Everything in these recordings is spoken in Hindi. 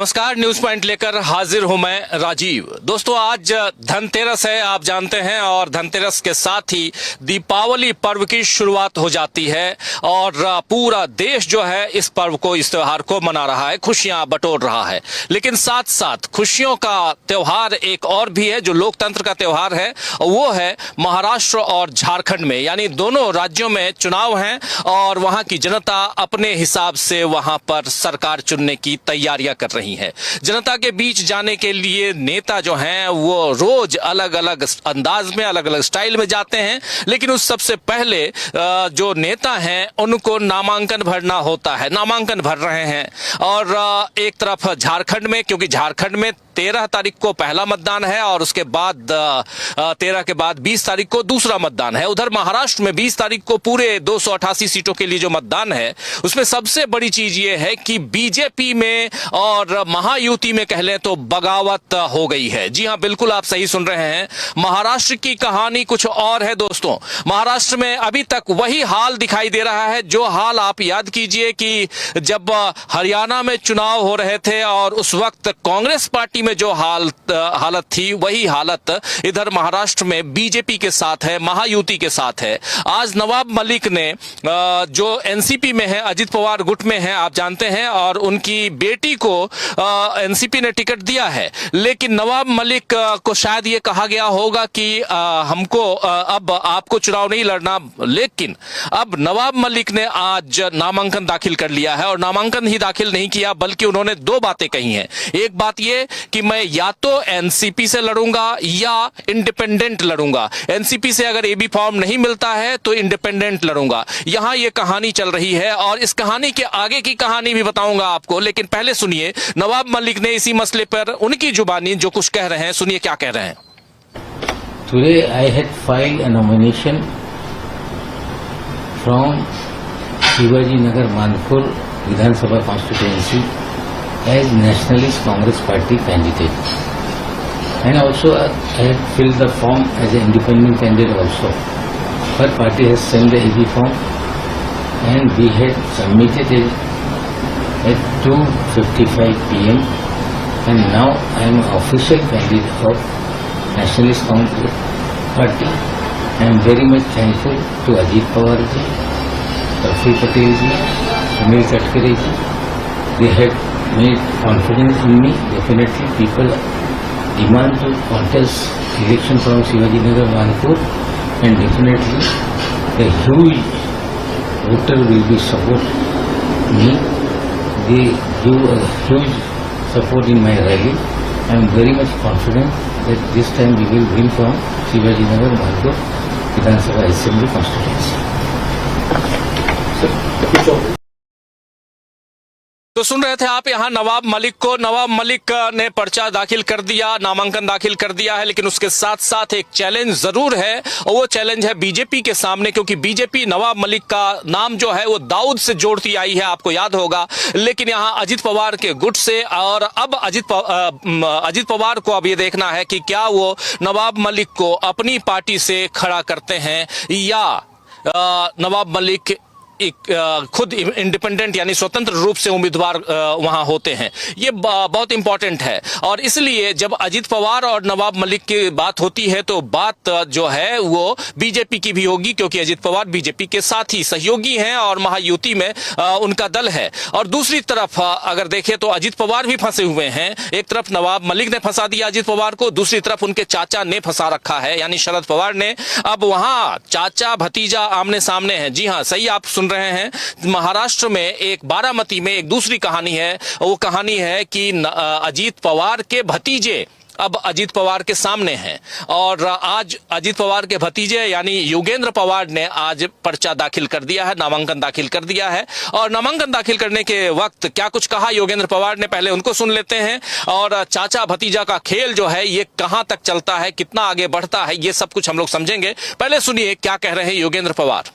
नमस्कार, न्यूज पॉइंट लेकर हाजिर हूं मैं राजीव। दोस्तों, आज धनतेरस है, आप जानते हैं, और धनतेरस के साथ ही दीपावली पर्व की शुरुआत हो जाती है और पूरा देश जो है इस पर्व को, इस त्योहार को मना रहा है, खुशियां बटोर रहा है। लेकिन साथ साथ खुशियों का त्योहार एक और भी है जो लोकतंत्र का त्योहार है, वो है महाराष्ट्र और झारखंड में, यानी दोनों राज्यों में चुनाव हैं और वहां की जनता अपने हिसाब से वहां पर सरकार चुनने की तैयारियां कर रही है। जनता के बीच जाने के लिए नेता जो हैं वो रोज अलग अलग अंदाज में, अलग अलग स्टाइल में जाते हैं, लेकिन उस सबसे पहले जो नेता हैं उनको नामांकन भरना होता है, नामांकन भर रहे हैं। और एक तरफ झारखंड में, क्योंकि झारखंड में 13 तारीख को पहला मतदान है और उसके बाद 13 के बाद 20 तारीख को दूसरा मतदान है। उधर महाराष्ट्र में 20 तारीख को पूरे 288 सीटों के लिए जो मतदान है, उसमें सबसे बड़ी चीज ये है कि बीजेपी में और महायुति में कह लें तो बगावत हो गई है। जी हां, बिल्कुल आप सही सुन रहे हैं। महाराष्ट्र की कहानी कुछ और है दोस्तों। महाराष्ट्र में अभी तक वही हाल दिखाई दे रहा है जो हाल आप याद कीजिए कि जब हरियाणा में चुनाव हो रहे थे और उस वक्त कांग्रेस पार्टी में जो हालत थी, वही हालत इधर महाराष्ट्र में बीजेपी के साथ है, महायुति के साथ है। आज नवाब मलिक ने जो एनसीपी में है, अजित पवार गुट में है, आप जानते हैं, और उनकी बेटी को एनसीपी ने टिकट दिया है। लेकिन नवाब मलिक को शायद ये कहा गया होगा कि हमको अब आपको चुनाव नहीं लड़ना, लेकिन अब नवाब मलिक ने आज नामांकन दाखिल कर लिया है। और नामांकन ही दाखिल नहीं किया, बल्कि उन्होंने दो बातें कही हैं। एक बात ये कि मैं या तो एनसीपी से लड़ूंगा या इंडिपेंडेंट लड़ूंगा। एनसीपी से अगर एबी फॉर्म नहीं मिलता है तो इंडिपेंडेंट लड़ूंगा। यहां ये कहानी चल रही है और इस कहानी के आगे की कहानी भी बताऊंगा आपको। लेकिन पहले सुनिए नवाब मलिक ने इसी मसले पर उनकी जुबानी जो कुछ कह रहे हैं, सुनिए क्या कह रहे हैं। Today I had filed a nomination from Shivaji Nagar Manpur Vidhan Sabha constituency as Nationalist Congress Party candidate, and also I had filled the form as an independent candidate also. But party has sent the AB form and we had submitted it at 2:55 PM, and now I am an official candidate of Nationalist Congress Party. I am very much thankful to Ajit Pawar ji, Praful Patel ji, Sunil Katkare ji. They had made confidence in me. Definitely people demand to contest election from Shivaji Nagar Manpur, and definitely the huge voter will be support me. They give a huge support in my rally. I am very much confident that this time we will win from Shivaji Nagar Manpur Vidhan Sabha Assembly constituency. तो सुन रहे थे आप यहाँ नवाब मलिक को। नवाब मलिक ने पर्चा दाखिल कर दिया, नामांकन दाखिल कर दिया है, लेकिन उसके साथ साथ एक चैलेंज जरूर है, और वो चैलेंज है बीजेपी के सामने, क्योंकि बीजेपी नवाब मलिक का नाम जो है वो दाऊद से जोड़ती आई है, आपको याद होगा। लेकिन यहाँ अजित पवार के गुट से, और अब अजित पवार को अब ये देखना है कि क्या वो नवाब मलिक को अपनी पार्टी से खड़ा करते हैं या नवाब मलिक खुद इंडिपेंडेंट यानी स्वतंत्र रूप से उम्मीदवार वहां होते हैं। ये बहुत इंपॉर्टेंट है, और इसलिए जब अजित पवार और नवाब मलिक की बात होती है तो बात जो है वो बीजेपी की भी होगी, क्योंकि अजित पवार बीजेपी के साथ ही सहयोगी हैं और महायुति में उनका दल है। और दूसरी तरफ अगर देखें तो अजित पवार भी फंसे हुए हैं। एक तरफ नवाब मलिक ने फंसा दिया अजित पवार को, दूसरी तरफ उनके चाचा ने फंसा रखा है, यानी शरद पवार ने। अब वहां चाचा भतीजा आमने सामने हैं। जी हां, सही आप सुन रहे हैं। महाराष्ट्र में एक बारामती में एक दूसरी कहानी है। वो कहानी है कि अजित पवार के भतीजे अब अजित पवार के सामने हैं, और आज अजित पवार के भतीजे यानी योगेंद्र पवार ने आज पर्चा दाखिल कर दिया है, नामांकन दाखिल कर दिया है। और नामांकन दाखिल करने के वक्त क्या कुछ कहा योगेंद्र पवार ने, पहले उनको सुन लेते हैं। और चाचा भतीजा का खेल जो है ये कहां तक चलता है, कितना आगे बढ़ता है, ये सब कुछ हम लोग समझेंगे। पहले सुनिए क्या कह रहे हैं Yogendra Pawar.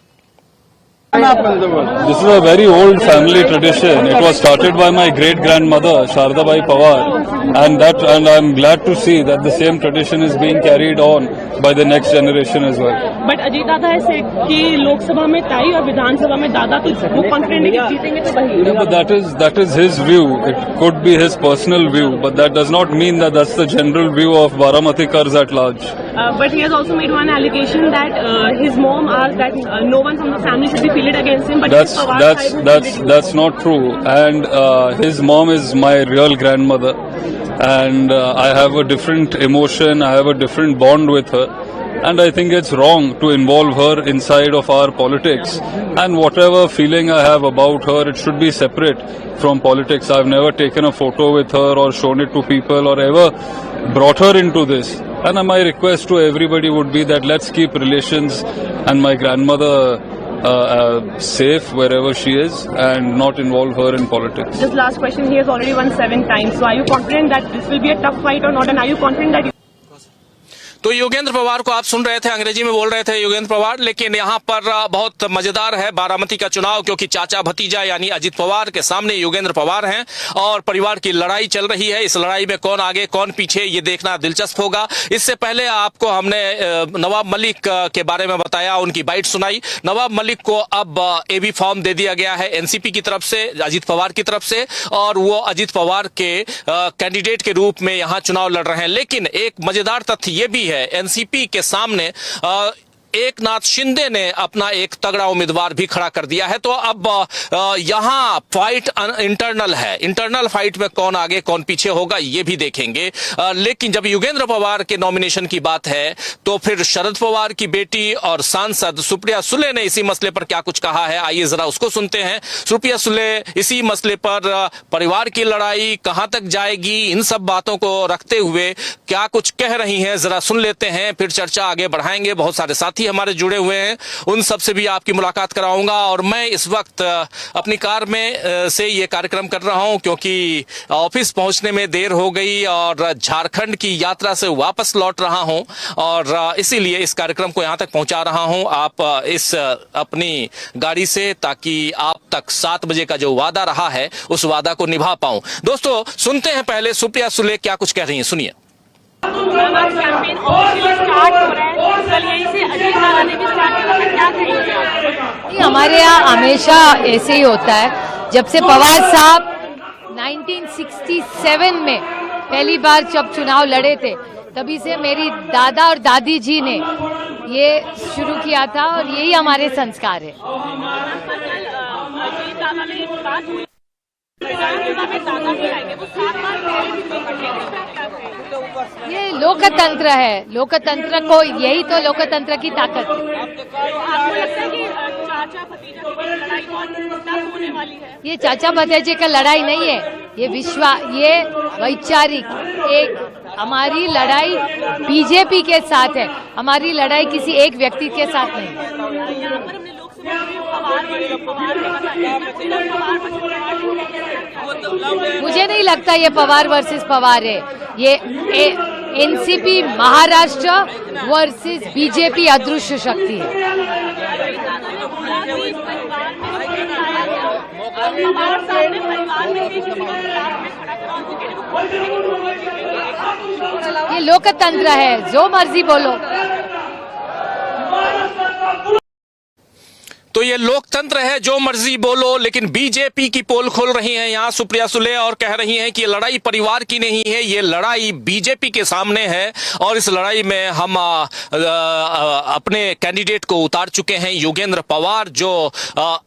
This is a very old family tradition. It was started by my great grandmother Shardabai Pawar, and I'm glad to see that the same tradition is being carried on by the next generation as well. But Ajit दादा ऐसे कि लोकसभा में ताई और विधानसभा में दादा तो वो कॉन्फिडेंट है कि जीतेंगे तो वही Yeah, but that is his view. It could be his personal view, but that does not mean that that's the general view of Baramatikar's at large. But he has also made one allegation that his mom asked that no one from the family should be fielded against him. But That's not true. And his mom is my real grandmother, and I have a different emotion. I have a different bond with her. And I think it's wrong to involve her inside of our politics. And whatever feeling I have about her, it should be separate from politics. I've never taken a photo with her or shown it to people or ever brought her into this. And my request to everybody would be that let's keep relations and my grandmother safe wherever she is and not involve her in politics. Just last question, he has already won 7 times. So are you confident that this will be a tough fight or not? And are you confident that तो योगेंद्र पवार को आप सुन रहे थे, अंग्रेजी में बोल रहे थे योगेंद्र पवार, लेकिन यहाँ पर बहुत मजेदार है बारामती का चुनाव, क्योंकि चाचा भतीजा यानी अजित पवार के सामने योगेंद्र पवार हैं और परिवार की लड़ाई चल रही है। इस लड़ाई में कौन आगे कौन पीछे ये देखना दिलचस्प होगा। इससे पहले आपको हमने नवाब मलिक के बारे में बताया, उनकी बाइट सुनाई। नवाब मलिक को अब एबी फॉर्म दे दिया गया है एनसीपी की तरफ से, अजित पवार की तरफ से, और वो अजित पवार के कैंडिडेट के रूप में यहाँ चुनाव लड़ रहे हैं। लेकिन एक मजेदार तथ्य ये भी है, एनसीपी के सामने एकनाथ शिंदे ने अपना एक तगड़ा उम्मीदवार भी खड़ा कर दिया है। तो अब यहां फाइट इंटरनल है, इंटरनल फाइट में कौन आगे कौन पीछे होगा ये भी देखेंगे। लेकिन जब योगेंद्र पवार के नॉमिनेशन की बात है तो फिर शरद पवार की बेटी और सांसद सुप्रिया सुले ने इसी मसले पर क्या कुछ कहा है, आइए जरा उसको सुनते हैं। सुप्रिया सुले इसी मसले पर परिवार की लड़ाई कहां तक जाएगी, इन सब बातों को रखते हुए क्या कुछ कह रही हैं, जरा सुन लेते हैं, फिर चर्चा आगे बढ़ाएंगे। बहुत सारे साथी हमारे जुड़े हुए हैं, उन सब से भी आपकी मुलाकात कराऊंगा। और मैं इस वक्त अपनी कार में से ये कार्यक्रम कर रहा हूं क्योंकि ऑफिस पहुंचने में देर हो गई और झारखंड की यात्रा से वापस लौट रहा हूं और इसीलिए इस कार्यक्रम को यहां तक पहुंचा रहा हूं आप इस अपनी गाड़ी से, ताकि आप तक 7 बजे का जो वादा रहा है उस वादा को निभा पाऊं। दोस्तों सुनते हैं पहले सुप्रिया सुले क्या कुछ कह रही हैं, सुनिए। कैंपेन ऑफिशियली स्टार्ट हो रहा है, कल यहीं से अजीत दादा ने भी स्टार्ट किया, तो क्या कहेंगे आप? हमारे यहाँ हमेशा ऐसे ही होता है। जब से पवार साहब 1967 में पहली बार जब चुनाव लड़े थे, तभी से मेरी दादा और दादी जी ने ये शुरू किया था और यही हमारे संस्कार है। अजीत दादा ने एक बात बोली, विधानसभा में दादा भी आएंगे, वो 7 बार पहले भी करेंगे। ये लोकतंत्र है, लोकतंत्र को यही तो लोकतंत्र की ताकत है। आपको लगता है कि चाचा भतीजा की लड़ाई बहुत टफ होने वाली है? ये चाचा भतीजे का लड़ाई नहीं है, ये वैचारिक एक हमारी लड़ाई बीजेपी के साथ है, हमारी लड़ाई किसी एक व्यक्ति के साथ नहीं है। यहाँ पर हमने लोकसभा में मुझे नहीं लगता ये पवार वर्सेस पवार है, ये एनसीपी महाराष्ट्र वर्सेस बीजेपी अदृश्य शक्ति है। ये लोकतंत्र है, जो मर्जी बोलो। तो ये लोकतंत्र है, जो मर्जी बोलो, लेकिन बीजेपी की पोल खोल रही हैं यहाँ सुप्रिया सुले और कह रही हैं कि ये लड़ाई परिवार की नहीं है, ये लड़ाई बीजेपी के सामने है और इस लड़ाई में हम अपने कैंडिडेट को उतार चुके हैं योगेंद्र पवार, जो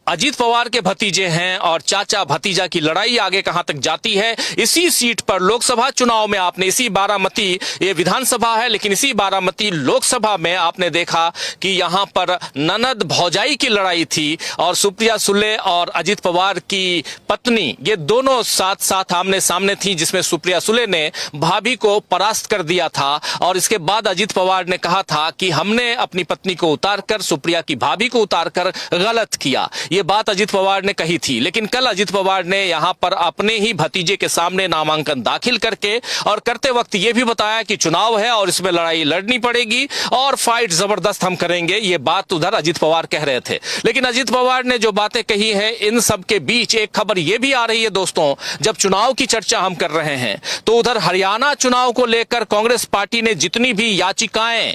अजित पवार के भतीजे हैं, और चाचा भतीजा की लड़ाई आगे कहां तक जाती है। इसी सीट पर लोकसभा चुनाव में आपने इसी बारामती, ये विधानसभा है लेकिन इसी बारामती लोकसभा में आपने देखा कि यहां पर ननद भौजाई की लड़ाई थी और सुप्रिया सुले और अजित पवार की पत्नी, ये दोनों साथ साथ आमने सामने थी, जिसमें सुप्रिया सुले ने भाभी को परास्त कर दिया था और इसके बाद अजित पवार ने कहा था कि हमने अपनी पत्नी को उतारकर सुप्रिया की भाभी को उतारकर गलत किया। ये बात अजित पवार ने कही थी, लेकिन कल अजित पवार ने यहां पर अपने ही भतीजे के सामने नामांकन दाखिल करके और करते वक्त यह भी बताया कि चुनाव है और इसमें लड़ाई लड़नी पड़ेगी और फाइट जबरदस्त हम करेंगे। ये बात उधर अजित पवार कह रहे थे, लेकिन अजीत पवार ने जो बातें कही है, इन सब के बीच एक खबर यह भी आ रही है दोस्तों, जब चुनाव की चर्चा हम कर रहे हैं तो उधर हरियाणा चुनाव को लेकर कांग्रेस पार्टी ने जितनी भी याचिकाएं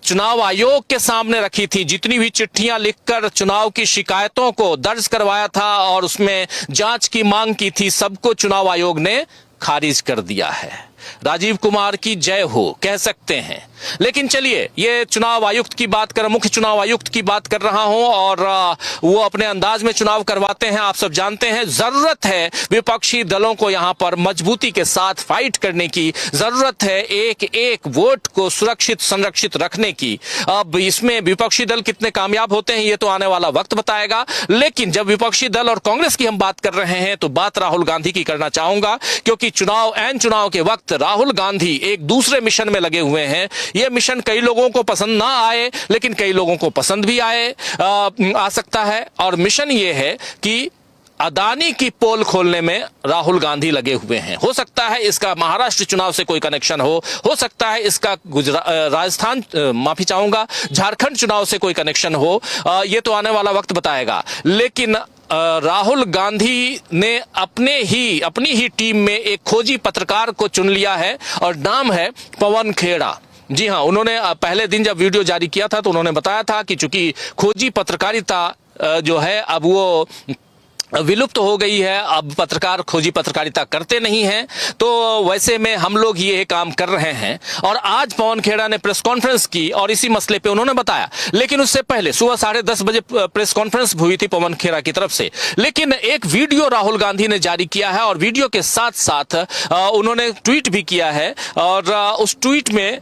चुनाव आयोग के सामने रखी थी, जितनी भी चिट्ठियां लिखकर चुनाव की शिकायतों को दर्ज करवाया था और उसमें जांच की मांग की थी, सबको चुनाव आयोग ने खारिज कर दिया है। राजीव कुमार की जय हो कह सकते हैं। लेकिन चलिए, ये चुनाव आयुक्त की बात कर, मुख्य चुनाव आयुक्त की बात कर रहा हूं और वो अपने अंदाज में चुनाव करवाते हैं। आप सब जानते हैं, जरूरत है विपक्षी दलों को यहां पर मजबूती के साथ फाइट करने की, जरूरत है एक एक वोट को सुरक्षित संरक्षित रखने की। अब इसमें विपक्षी दल कितने कामयाब होते हैं ये तो आने वाला वक्त बताएगा। लेकिन जब विपक्षी दल और कांग्रेस की हम बात कर रहे हैं तो बात राहुल गांधी की करना चाहूंगा, क्योंकि चुनाव के वक्त राहुल गांधी एक दूसरे मिशन में लगे हुए हैं। यह मिशन कई लोगों को पसंद ना आए, लेकिन कई लोगों को पसंद भी आ सकता है। और मिशन यह है कि अदानी की पोल खोलने में राहुल गांधी लगे हुए हैं। हो सकता है इसका महाराष्ट्र चुनाव से कोई कनेक्शन हो सकता है इसका राजस्थान, माफी चाहूंगा, झारखंड चुनाव से कोई कनेक्शन हो, यह तो आने वाला वक्त बताएगा। लेकिन राहुल गांधी ने अपनी ही टीम में एक खोजी पत्रकार को चुन लिया है और नाम है पवन खेड़ा। जी हां, उन्होंने पहले दिन जब वीडियो जारी किया था तो उन्होंने बताया था कि चूंकि खोजी पत्रकारिता जो है अब वो विलुप्त हो गई है, अब पत्रकार खोजी पत्रकारिता करते नहीं हैं, तो वैसे में हम लोग ये काम कर रहे हैं। और आज पवन खेड़ा ने प्रेस कॉन्फ्रेंस की और इसी मसले पे उन्होंने बताया। लेकिन उससे पहले सुबह 10:30 बजे प्रेस कॉन्फ्रेंस हुई थी पवन खेड़ा की तरफ से। लेकिन एक वीडियो राहुल गांधी ने जारी किया है और वीडियो के साथ साथ उन्होंने ट्वीट भी किया है। और उस ट्वीट में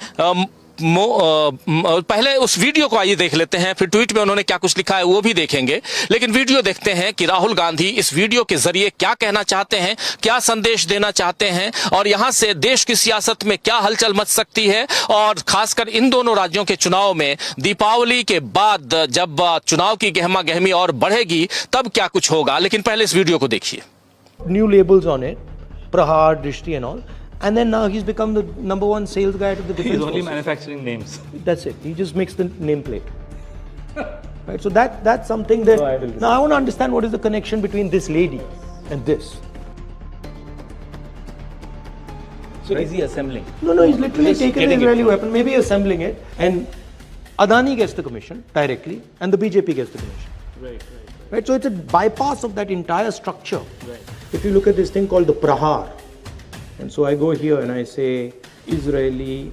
पहले उस वीडियो को आइए देख लेते हैं, फिर ट्वीट में उन्होंने क्या कुछ लिखा है वो भी देखेंगे। लेकिन वीडियो देखते हैं कि राहुल गांधी इस वीडियो के जरिए क्या कहना चाहते हैं, क्या संदेश देना चाहते हैं और यहां से देश की सियासत में क्या हलचल मच सकती है। और खासकर इन दोनों राज्यों के चुनाव में दीपावली के बाद जब चुनाव की गहमा गहमी और बढ़ेगी तब क्या कुछ होगा। लेकिन पहले इस वीडियो को देखिए। New labels on it, Prahar, Drishti and all. And then now he's become the number one sales guy to the defense He's only forces. manufacturing names. That's it. He just makes the nameplate. Right. So that's something that. Now I want to understand what is the connection between this lady and this. So is he assembling? No, he's literally taken the Israeli weapon, maybe assembling it, and Adani gets the commission directly, and the BJP gets the commission. Right. So it's a bypass of that entire structure. Right. If you look at this thing called the Prahar. And so I go here and I say Israeli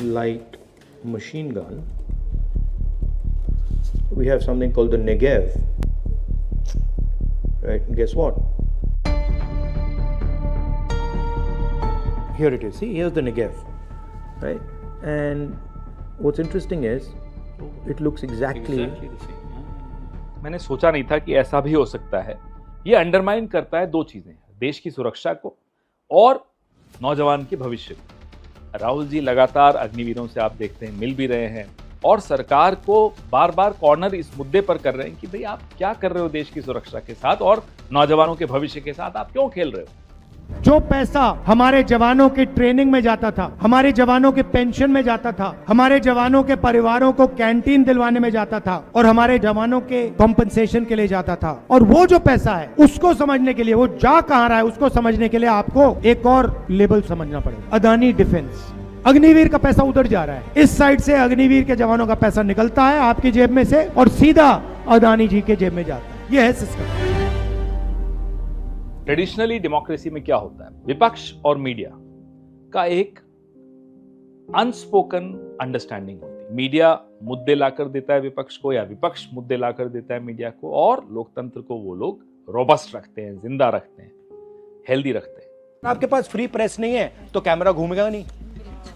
light machine gun. We have something called the Negev. Right, and guess what? Here it is. See, here's the Negev. Right? And what's interesting is it looks exactly the same. मैंने सोचा नहीं था कि ऐसा भी हो सकता है। ये अंडरमाइन करता है दो चीजें, देश की सुरक्षा को और नौजवान के भविष्य को। राहुल जी लगातार अग्निवीरों से आप देखते हैं मिल भी रहे हैं और सरकार को बार बार कॉर्नर इस मुद्दे पर कर रहे हैं कि भाई आप क्या कर रहे हो देश की सुरक्षा के साथ और नौजवानों के भविष्य के साथ, आप क्यों खेल रहे हो। जो पैसा हमारे जवानों के ट्रेनिंग में जाता था, हमारे जवानों के पेंशन में जाता था, हमारे जवानों के परिवारों को कैंटीन दिलवाने में जाता था और हमारे जवानों के कॉम्पनसेशन के लिए जाता था, और वो जो पैसा है उसको समझने के लिए, वो जा कहां रहा है उसको समझने के लिए आपको एक और लेबल समझना पड़ेगा, अदानी डिफेंस। अग्निवीर का पैसा उधर जा रहा है, इस साइड से अग्निवीर के जवानों का पैसा निकलता है आपकी जेब में से और सीधा अदानी जी के जेब में जाता है। यह है सिस्टम। ट्रेडिशनली डेमोक्रेसी में क्या होता है, विपक्ष और मीडिया का एक अनस्पोकन अंडरस्टैंडिंग होती है। मीडिया मुद्दे लाकर देता है विपक्ष को या विपक्ष मुद्दे लाकर देता है मीडिया को, और लोकतंत्र को वो लोग रोबस्ट रखते हैं, जिंदा रखते हैं, हेल्दी रखते हैं। आपके पास फ्री प्रेस नहीं है तो कैमरा घूमेगा नहीं,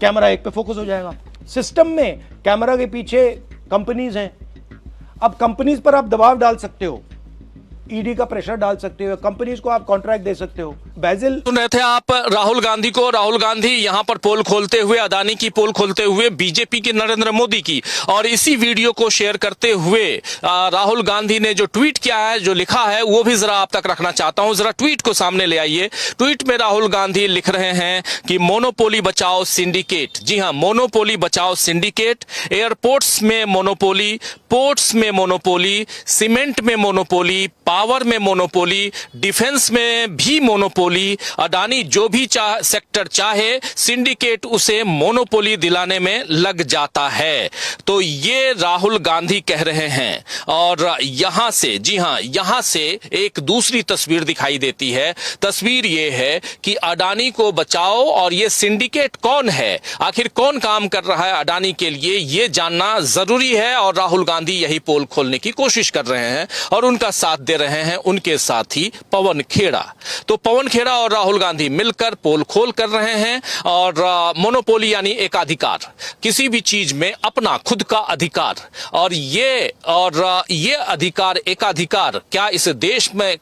कैमरा एक पे फोकस हो जाएगा। सिस्टम में कैमरा के पीछे कंपनीज हैं, अब कंपनीज पर आप दबाव डाल सकते हो, ईडी का प्रेशर डाल सकते हो, कंपनीज को आप कॉन्ट्रैक्ट दे सकते हो, Basil, सुन रहे थे आप राहुल गांधी को। राहुल गांधी यहां पर पोल खोलते हुए, अडानी की पोल खोलते हुए, बीजेपी की नरेंद्र मोदी की, और इसी वीडियो को शेयर करते हुए राहुल गांधी ने जो ट्वीट किया है, जो लिखा है, वो भी जरा आप तक रखना चाहता हूं। जरा ट्वीट को सामने ले आइए। ट्वीट में राहुल गांधी लिख रहे हैं कि मोनोपोली बचाओ सिंडिकेट। जी हां, मोनोपोली बचाओ सिंडिकेट। एयरपोर्ट्स में मोनोपोली, पोर्ट्स में मोनोपोली, सीमेंट में मोनोपोली, पावर में मोनोपोली, डिफेंस में भी मोनोपोली। अडानी जो भी सेक्टर चाहे, सिंडिकेट उसे मोनोपोली दिलाने में लग जाता है। तो ये राहुल गांधी कह रहे हैं। और यहां से, जी हां, यहां से एक दूसरी तस्वीर दिखाई देती है। तस्वीर ये है कि अडानी को बचाओ, और ये सिंडिकेट कौन है, आखिर कौन काम कर रहा है अडानी के लिए, ये जानना जरूरी है। और राहुल गांधी यही पोल खोलने की कोशिश कर रहे हैं, और उनका साथ दे रहे हैं उनके साथी पवन खेड़ा। तो पवन खेड़ा और राहुल गांधी मिलकर पोल खोल कर रहे हैं। और मोनोपोली यानी एकाधिकार, किसी भी चीज में अपना खुद का अधिकार, और ये अधिकार, एकाधिकार, क्या इस देश में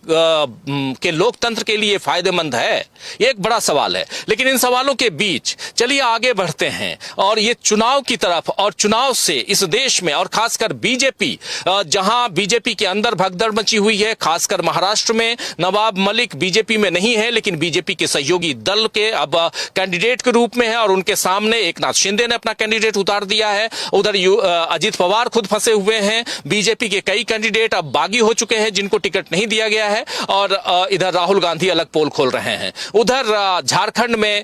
के लोकतंत्र के लिए फायदेमंद है? ये एक बड़ा सवाल है। लेकिन इन सवालों के बीच चलिए आगे बढ़ते हैं, और ये चुनाव की तरफ, और चुनाव से इस देश में, और खासकर बीजेपी, जहां बीजेपी के अंदर भगदड़ मची हुई है, खासकर महाराष्ट्र में नवाब मलिक बीजेपी में नहीं है, लेकिन बीजेपी के सहयोगी दल के अब कैंडिडेट के रूप में है, और उनके सामने एकनाथ शिंदे ने अपना कैंडिडेट उतार दिया है। उधर अजित पवार खुद फंसे हुए हैं। बीजेपी के कई कैंडिडेट अब बागी हो चुके हैं, जिनको टिकट नहीं दिया गया है। और इधर राहुल गांधी अलग पोल खोल रहे हैं। उधर झारखंड में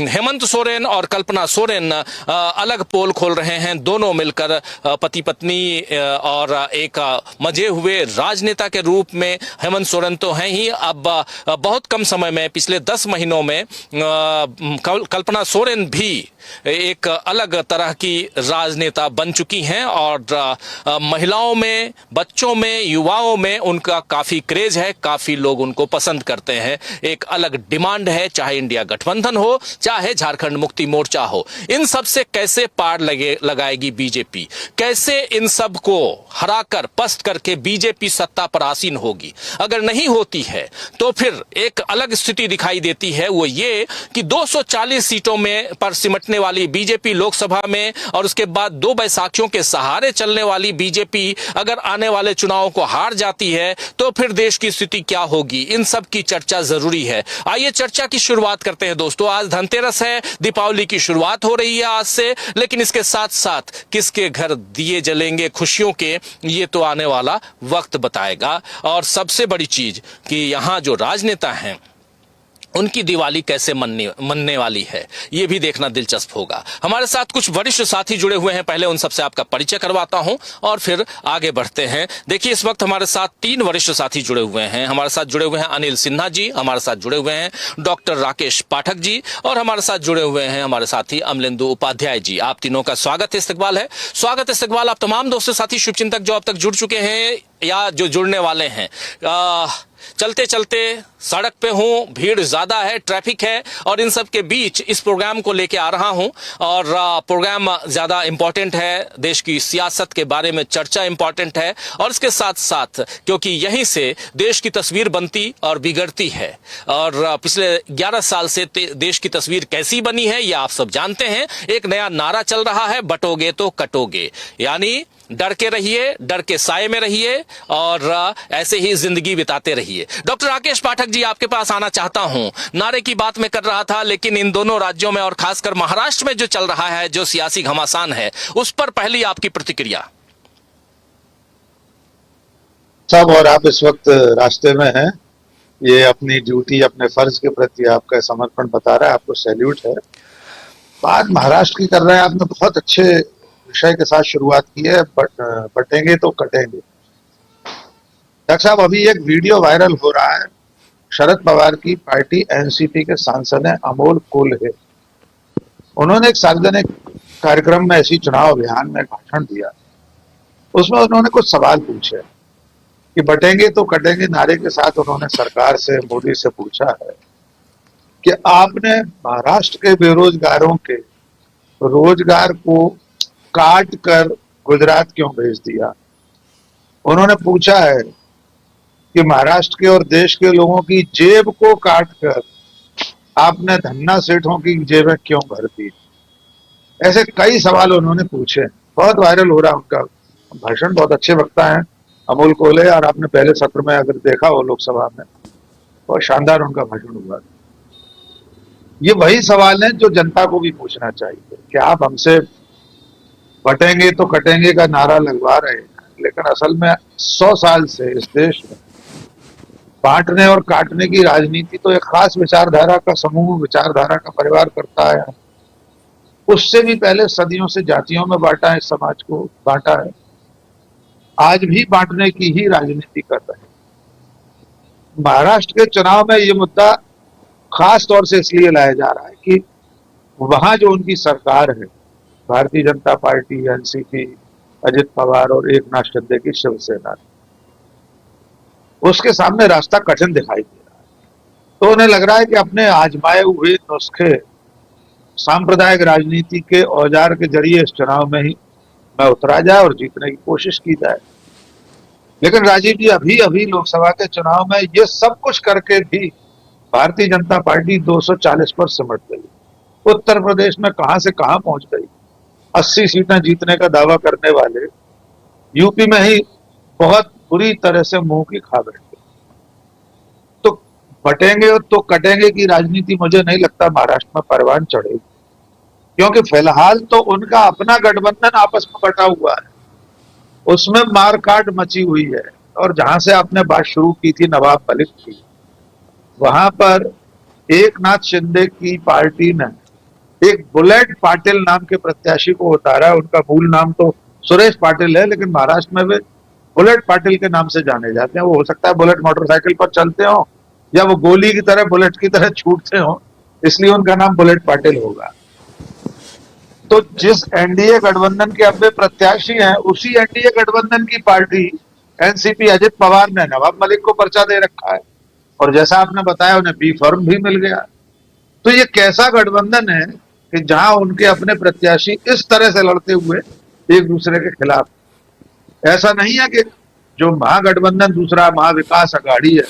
हेमंत सोरेन और कल्पना सोरेन अलग पोल खोल रहे हैं। दोनों मिलकर पति पत्नी, और एक मजे हुए राजनेता के रूप में हेमंत सोरेन तो हैं ही, अब बहुत कम समय में, पिछले 10 महीनों में कल्पना सोरेन भी एक अलग तरह की राजनेता बन चुकी हैं। और महिलाओं में, बच्चों में, युवाओं में उनका काफी क्रेज है, काफी लोग उनको पसंद करते हैं। एक अलग डिमांड है, चाहे इंडिया गठबंधन हो, चाहे झारखंड मुक्ति मोर्चा हो। इन सब से कैसे पार लगाएगी बीजेपी? कैसे इन सब को हराकर, पस्त करके बीजेपी सत्ता पर आसीन होगी? अगर नहीं होती है तो फिर एक अलग स्थिति दिखाई देती है, वो ये कि 240 सीटों में पर सिमटने वाली बीजेपी लोकसभा में, और उसके बाद 2 बैसाखियों के सहारे चलने वाली बीजेपी अगर आने वाले चुनावों को हार जाती है, तो फिर देश की स्थिति क्या होगी? इन सब की चर्चा जरूरी है। आइए चर्चा की शुरुआत करते हैं दोस्तों। आज धनतेरस है, दीपावली की शुरुआत हो रही है आज से, लेकिन इसके साथ साथ किसके घर दिए जलेंगे खुशियों के, ये तो आने वाला वक्त बताएगा। और सबसे बड़ी चीज कि यहां जो राजनेता हैं, उनकी दिवाली कैसे मनने वाली है, ये भी देखना दिलचस्प होगा। हमारे साथ कुछ वरिष्ठ साथी जुड़े हुए हैं, पहले उन सबसे आपका परिचय करवाता हूं और फिर आगे बढ़ते हैं। देखिए, इस वक्त हमारे साथ 3 वरिष्ठ साथी जुड़े हुए हैं। हमारे साथ जुड़े हुए हैं अनिल सिन्हा जी, हमारे साथ जुड़े हुए हैं डॉक्टर राकेश पाठक जी, और हमारे साथ जुड़े हुए हैं हमारे साथी अमलेंदु उपाध्याय जी। आप तीनों का स्वागत इस्तकबाल है। स्वागत इस्तकबाल आप तमाम दोस्तों, साथी, शुभचिंतक जो अब तक जुड़ चुके हैं या जो जुड़ने वाले हैं। चलते चलते सड़क पे हूं, भीड़ ज्यादा है, ट्रैफिक है, और इन सब के बीच इस प्रोग्राम को लेके आ रहा हूं। और प्रोग्राम ज्यादा इंपॉर्टेंट है, देश की सियासत के बारे में चर्चा इंपॉर्टेंट है, और इसके साथ साथ क्योंकि यहीं से देश की तस्वीर बनती और बिगड़ती है। और पिछले 11 साल से देश की तस्वीर कैसी बनी है, ये आप सब जानते हैं। एक नया नारा चल रहा है, बटोगे तो कटोगे, यानी डर के रहिए, डर के साए में रहिए, और ऐसे ही जिंदगी बिताते रहिए। डॉक्टर राकेश पाठक जी, आपके पास आना चाहता हूं। नारे की बात मैं कर रहा था, लेकिन इन दोनों राज्यों में और खासकर महाराष्ट्र में जो चल रहा है, जो सियासी घमासान है, उस पर पहली आपकी प्रतिक्रिया। सब, और आप इस वक्त रास्ते में हैं, ये अपनी ड्यूटी, अपने फर्ज के प्रति आपका समर्पण बता रहा है, आपको सैल्यूट है। बात महाराष्ट्र की कर रहे हैं, आपने बहुत अच्छे विषय के साथ शुरुआत की है, बटेंगे तो कटेंगे। डॉक्टर साहब, अभी एक वीडियो वायरल हो रहा है, शरद पवार की पार्टी एनसीपी के सांसद हैं अमोल कोल्हे। उन्होंने एक सार्वजनिक कार्यक्रम में, ऐसी चुनाव अभियान में भाषण दिया। उसमें उन्होंने कुछ सवाल पूछे कि बटेंगे तो कटेंगे नारे के साथ उन्होंने सरकार से, मोदी से पूछा है कि आपने महाराष्ट्र के बेरोजगारों के रोजगार को काट कर गुजरात क्यों भेज दिया। उन्होंने पूछा है कि महाराष्ट्र के और देश के लोगों की जेब को काट कर आपने धन्ना सेठों की जेबें क्यों भर दी। ऐसे कई सवाल उन्होंने पूछे, बहुत वायरल हो रहा उनका भाषण। बहुत अच्छे वक्ता हैं अमोल कोले, और आपने पहले सत्र में अगर देखा हो लोकसभा में, बहुत शानदार उनका भाषण हुआ। ये वही सवाल हैं जो जनता को भी पूछना चाहिए कि आप हमसे बटेंगे तो कटेंगे का नारा लगवा रहे हैं, लेकिन असल में 100 साल से इस देश में बांटने और काटने की राजनीति तो एक खास विचारधारा का समूह, विचारधारा का परिवार करता है। उससे भी पहले सदियों से जातियों में बांटा है, समाज को बांटा है। आज भी बांटने की ही राजनीति कर रहे हैं। महाराष्ट्र के चुनाव में ये मुद्दा खास तौर से इसलिए लाया जा रहा है कि वहां जो उनकी सरकार है, भारतीय जनता पार्टी, एनसीपी, अजित पवार और एकनाथ शिंदे की शिवसेना, उसके सामने रास्ता कठिन दिखाई दे रहा है। तो उन्हें लग रहा है कि अपने आजमाए हुए नुस्खे सांप्रदायिक राजनीति के औजार के जरिए इस चुनाव में ही मैं उतरा जाए और जीतने की कोशिश की जाए। लेकिन राजीव जी, अभी अभी लोकसभा के चुनाव में ये सब कुछ करके भी भारतीय जनता पार्टी 240 पर सिमट गई। उत्तर प्रदेश में कहां से कहां पहुंच गई। 80 सीटें जीतने का दावा करने वाले यूपी में ही बहुत बुरी तरह से मुंह की खा बैठे। तो बटेंगे तो कटेंगे की राजनीति मुझे नहीं लगता महाराष्ट्र में परवान चढ़ेगी, क्योंकि फिलहाल तो उनका अपना गठबंधन आपस में बटा हुआ है, उसमें मारकाट मची हुई है। और जहां से आपने बात शुरू की थी नवाब मलिक की, वहां पर एकनाथ शिंदे की पार्टी ने एक बुलेट पाटिल नाम के प्रत्याशी को उतारा। उनका मूल नाम तो सुरेश पाटिल है, लेकिन महाराष्ट्र में वे बुलेट पाटिल के नाम से जाने जाते हैं। वो हो सकता है बुलेट मोटरसाइकिल पर चलते हो या वो गोली की तरह बुलेट की तरह छूटते हो, इसलिए उनका नाम बुलेट पाटिल होगा। तो जिस एनडीए गठबंधन के अब वे प्रत्याशी हैं, उसी एनडीए गठबंधन की पार्टी एनसीपी अजित पवार ने नवाब मलिक को पर्चा दे रखा है, और जैसा आपने बताया उन्हें बी फॉर्म भी मिल गया। तो ये कैसा गठबंधन है कि जहां उनके अपने प्रत्याशी इस तरह से लड़ते हुए एक दूसरे के खिलाफ। ऐसा नहीं है कि जो महागठबंधन दूसरा महाविकास अघाड़ी है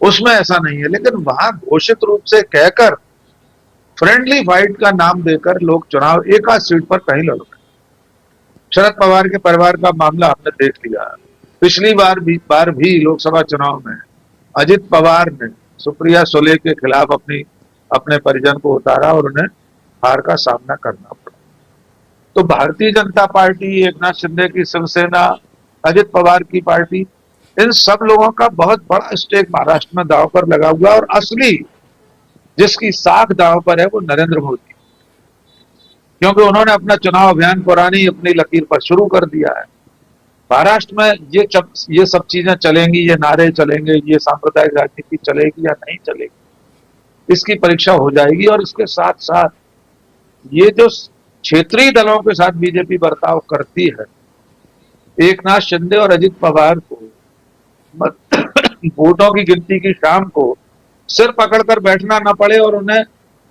उसमें ऐसा नहीं है, लेकिन वहां घोषित रूप से कहकर फ्रेंडली फाइट का नाम देकर लोग चुनाव एक आध सीट पर कहीं लड़ रहे। शरद पवार के परिवार का मामला हमने देख लिया। पिछली बार भी लोकसभा चुनाव में अजित पवार ने सुप्रिया सुले के खिलाफ अपने परिजन को उतारा और उन्हें हार का सामना करना पड़ा। तो भारतीय जनता पार्टी, एकनाथ शिंदे की शिवसेना, अजित पवार की पार्टी, इन सब लोगों का बहुत बड़ा स्टेक महाराष्ट्र में दांव पर लगा हुआ है। और असली जिसकी साख दांव पर है वो नरेंद्र मोदी, क्योंकि उन्होंने अपना चुनाव अभियान पुरानी अपनी लकीर पर शुरू कर दिया है। महाराष्ट्र में ये सब चीजें चलेंगी, ये नारे चलेंगे, ये सांप्रदायिक राजनीति चलेगी या नहीं चलेगी, इसकी परीक्षा हो जाएगी। और इसके साथ साथ ये जो क्षेत्रीय दलों के साथ बीजेपी बर्ताव करती है, एकनाथ शिंदे और अजित पवार को वोटों की गिनती की शाम को सिर पकड़कर बैठना न पड़े और उन्हें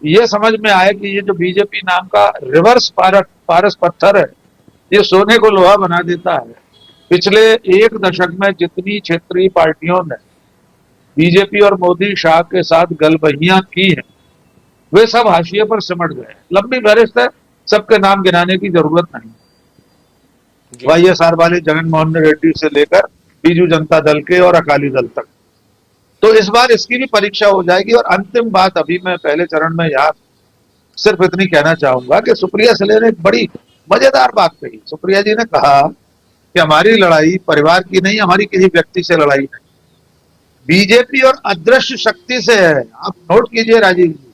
यह समझ में आए कि ये जो बीजेपी नाम का रिवर्स पारस पत्थर है, ये सोने को लोहा बना देता है। पिछले एक दशक में जितनी क्षेत्रीय पार्टियों ने बीजेपी और मोदी शाह के साथ गलबहियां की हैं, वे सब हाशिए पर सिमट गए। लंबी फहरिस्त है, सबके नाम गिनाने की जरूरत नहीं। वाईएसआर वाले जगन मोहन रेड्डी से लेकर बीजू जनता दल के और अकाली दल तक। तो इस बार इसकी भी परीक्षा हो जाएगी। और अंतिम बात अभी मैं पहले चरण में यहाँ सिर्फ इतनी कहना चाहूंगा कि सुप्रिया सुले ने एक बड़ी मजेदार बात कही। सुप्रिया जी ने कहा कि हमारी लड़ाई परिवार की नहीं, हमारी किसी व्यक्ति से लड़ाई नहीं, बीजेपी और अदृश्य शक्ति से है। आप नोट कीजिए राजीव जी,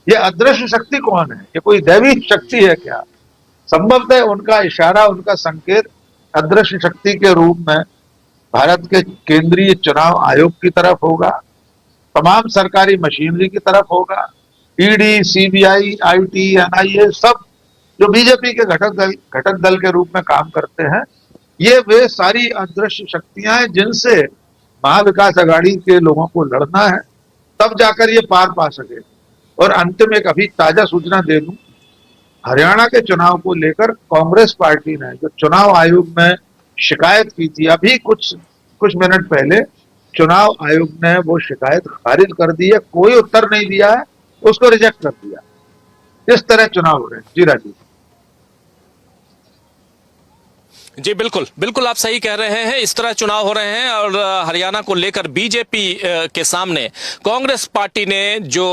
ये अदृश्य शक्ति कौन है? ये कोई दैवी शक्ति है क्या? संभवतः उनका इशारा, उनका संकेत अदृश्य शक्ति के रूप में भारत के केंद्रीय चुनाव आयोग की तरफ होगा, तमाम सरकारी मशीनरी की तरफ होगा। ईडी, सीबीआई, आईटी, एनआईए सब जो बीजेपी के घटक दल के रूप में काम करते हैं, ये वे सारी अदृश्य शक्तियां हैं जिनसे महाविकास अघाड़ी के लोगों को लड़ना है, तब जाकर ये पार पा सके। और अंतिम एक अभी ताजा सूचना दे दूं, हरियाणा के चुनाव को लेकर कांग्रेस पार्टी ने जो चुनाव आयोग में शिकायत की थी अभी कुछ मिनट पहले, चुनाव आयोग ने वो शिकायत खारिज कर दी है, कोई उत्तर नहीं दिया है, उसको रिजेक्ट कर दिया। इस तरह चुनाव हो रहे हैं। जी राजीव। जी बिल्कुल बिल्कुल, आप सही कह रहे हैं। इस तरह चुनाव हो रहे हैं और हरियाणा को लेकर बीजेपी के सामने कांग्रेस पार्टी ने जो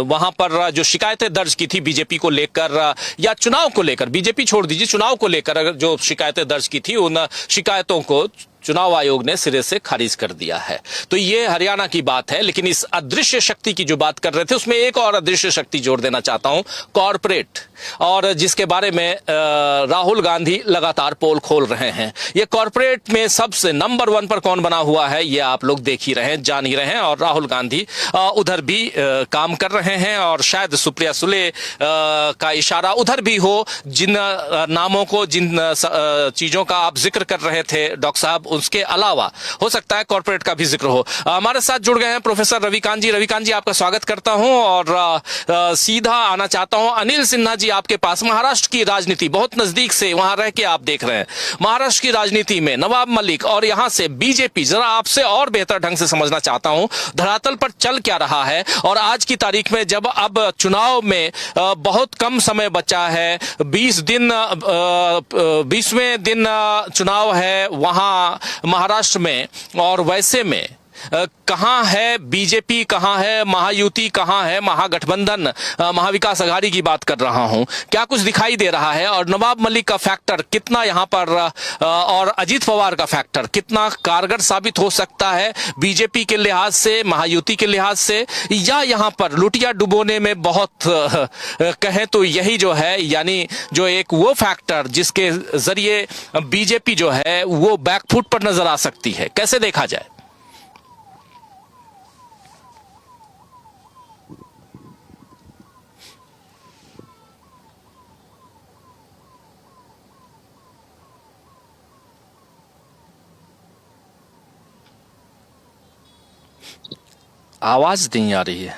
वहां पर जो शिकायतें दर्ज की थी बीजेपी को लेकर या चुनाव को लेकर, बीजेपी छोड़ दीजिए, चुनाव को लेकर अगर जो शिकायतें दर्ज की थी उन शिकायतों को चुनाव आयोग ने सिरे से खारिज कर दिया है। तो ये हरियाणा की बात है। लेकिन इस अदृश्य शक्ति की जो बात कर रहे थे उसमें एक और अदृश्य शक्ति जोड़ देना चाहता हूं, कॉरपोरेट, और जिसके बारे में राहुल गांधी लगातार पोल खोल रहे हैं। ये कॉरपोरेट में सबसे नंबर 1 पर कौन बना हुआ है ये आप लोग देख ही रहे हैं, जान ही रहे हैं। और राहुल गांधी उधर भी काम कर रहे हैं और शायद सुप्रिया सुले का इशारा उधर भी हो। जिन नामों को, जिन चीजों का आप जिक्र कर रहे थे डॉक्टर साहब, उसके अलावा हो सकता है कॉर्पोरेट का भी जिक्र हो। हमारे साथ जुड़ गए हैं प्रोफेसर रविकांत जी। रविकांत जी, आपका स्वागत करता हूं और सीधा आना चाहता हूं अनिल सिन्हा जी आपके पास। महाराष्ट्र की राजनीति बहुत नजदीक से वहां रह के आप देख रहे हैं। महाराष्ट्र की राजनीति में नवाब मलिक और यहां से बीजेपी, जरा आपसे और बेहतर ढंग से समझना चाहता हूं धरातल पर चल क्या रहा है। और आज की तारीख में जब अब चुनाव में बहुत कम समय बचा है, 20वें दिन चुनाव है वहां महाराष्ट्र में, और वैसे में कहां है बीजेपी, कहां है महायुति, कहां है महागठबंधन, महाविकास आघाड़ी की बात कर रहा हूं, क्या कुछ दिखाई दे रहा है? और नवाब मलिक का फैक्टर कितना यहां पर और अजीत पवार का फैक्टर कितना कारगर साबित हो सकता है बीजेपी के लिहाज से, महायुति के लिहाज से, या यहां पर लुटिया डुबोने में बहुत कहें तो यही जो है, यानी जो एक वो फैक्टर जिसके जरिए बीजेपी जो है वो बैकफुट पर नजर आ सकती है, कैसे देखा जाए? आवाज नहीं आ रही है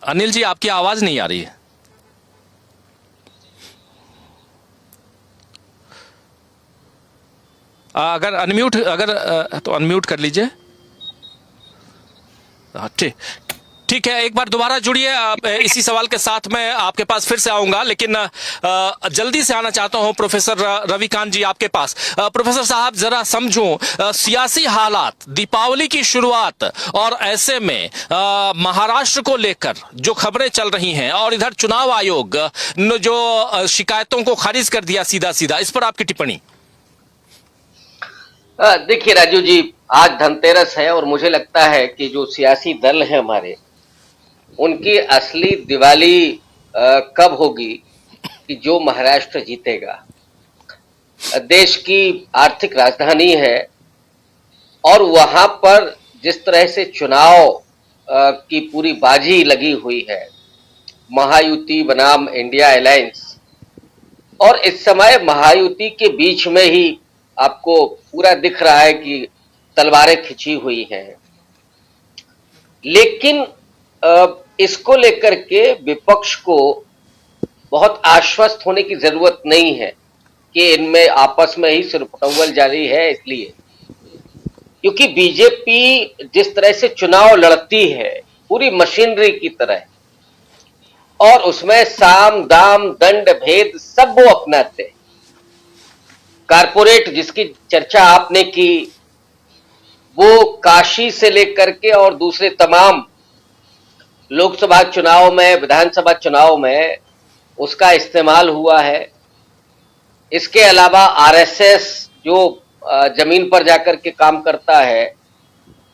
अनिल जी, आपकी आवाज नहीं आ रही है। अगर अनम्यूट, तो अनम्यूट कर लीजिए। ठीक है, एक बार दोबारा जुड़िए। इसी सवाल के साथ मैं आपके पास फिर से आऊंगा, लेकिन जल्दी से आना चाहता हूं प्रोफेसर रविकांत जी आपके पास। प्रोफेसर साहब, जरा समझो सियासी हालात, दीपावली की शुरुआत, और ऐसे में महाराष्ट्र को लेकर जो खबरें चल रही हैं, और इधर चुनाव आयोग ने जो शिकायतों को खारिज कर दिया सीधा सीधा, इस पर आपकी टिप्पणी? देखिए राजू जी, आज धनतेरस है और मुझे लगता है कि जो सियासी दल है हमारे, उनकी असली दिवाली कब होगी कि जो महाराष्ट्र जीतेगा। देश की आर्थिक राजधानी है और वहां पर जिस तरह से चुनाव की पूरी बाजी लगी हुई है, महायुति बनाम इंडिया अलायंस, और इस समय महायुति के बीच में ही आपको पूरा दिख रहा है कि तलवारें खिंची हुई हैं। लेकिन इसको लेकर के विपक्ष को बहुत आश्वस्त होने की जरूरत नहीं है कि इनमें आपस में ही सिरफटौल जारी है, इसलिए क्योंकि बीजेपी जिस तरह से चुनाव लड़ती है पूरी मशीनरी की तरह, और उसमें साम दाम दंड भेद सब वो अपनाते। कारपोरेट जिसकी चर्चा आपने की, वो काशी से लेकर के और दूसरे तमाम लोकसभा चुनाव में, विधानसभा चुनाव में उसका इस्तेमाल हुआ है। इसके अलावा आरएसएस जो जमीन पर जाकर के काम करता है,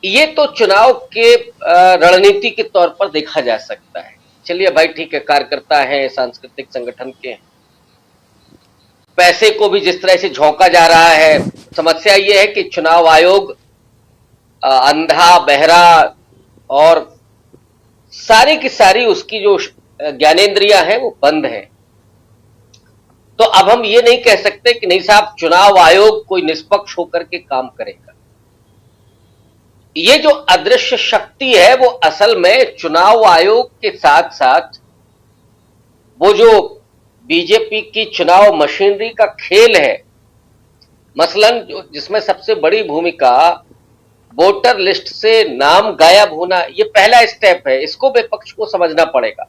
ये तो चुनाव के रणनीति के तौर पर देखा जा सकता है। चलिए भाई ठीक है, कार्यकर्ता है, सांस्कृतिक संगठन के, पैसे को भी जिस तरह से झोंका जा रहा है। समस्या ये है कि चुनाव आयोग अंधा बहरा और सारी की सारी उसकी जो ज्ञानेंद्रियां हैं वो बंद है। तो अब हम ये नहीं कह सकते कि नहीं साहब चुनाव आयोग कोई निष्पक्ष होकर के काम करेगा। ये जो अदृश्य शक्ति है वो असल में चुनाव आयोग के साथ साथ वो जो बीजेपी की चुनाव मशीनरी का खेल है, मसलन जिसमें सबसे बड़ी भूमिका वोटर लिस्ट से नाम गायब होना, ये पहला स्टेप है, इसको विपक्ष को समझना पड़ेगा।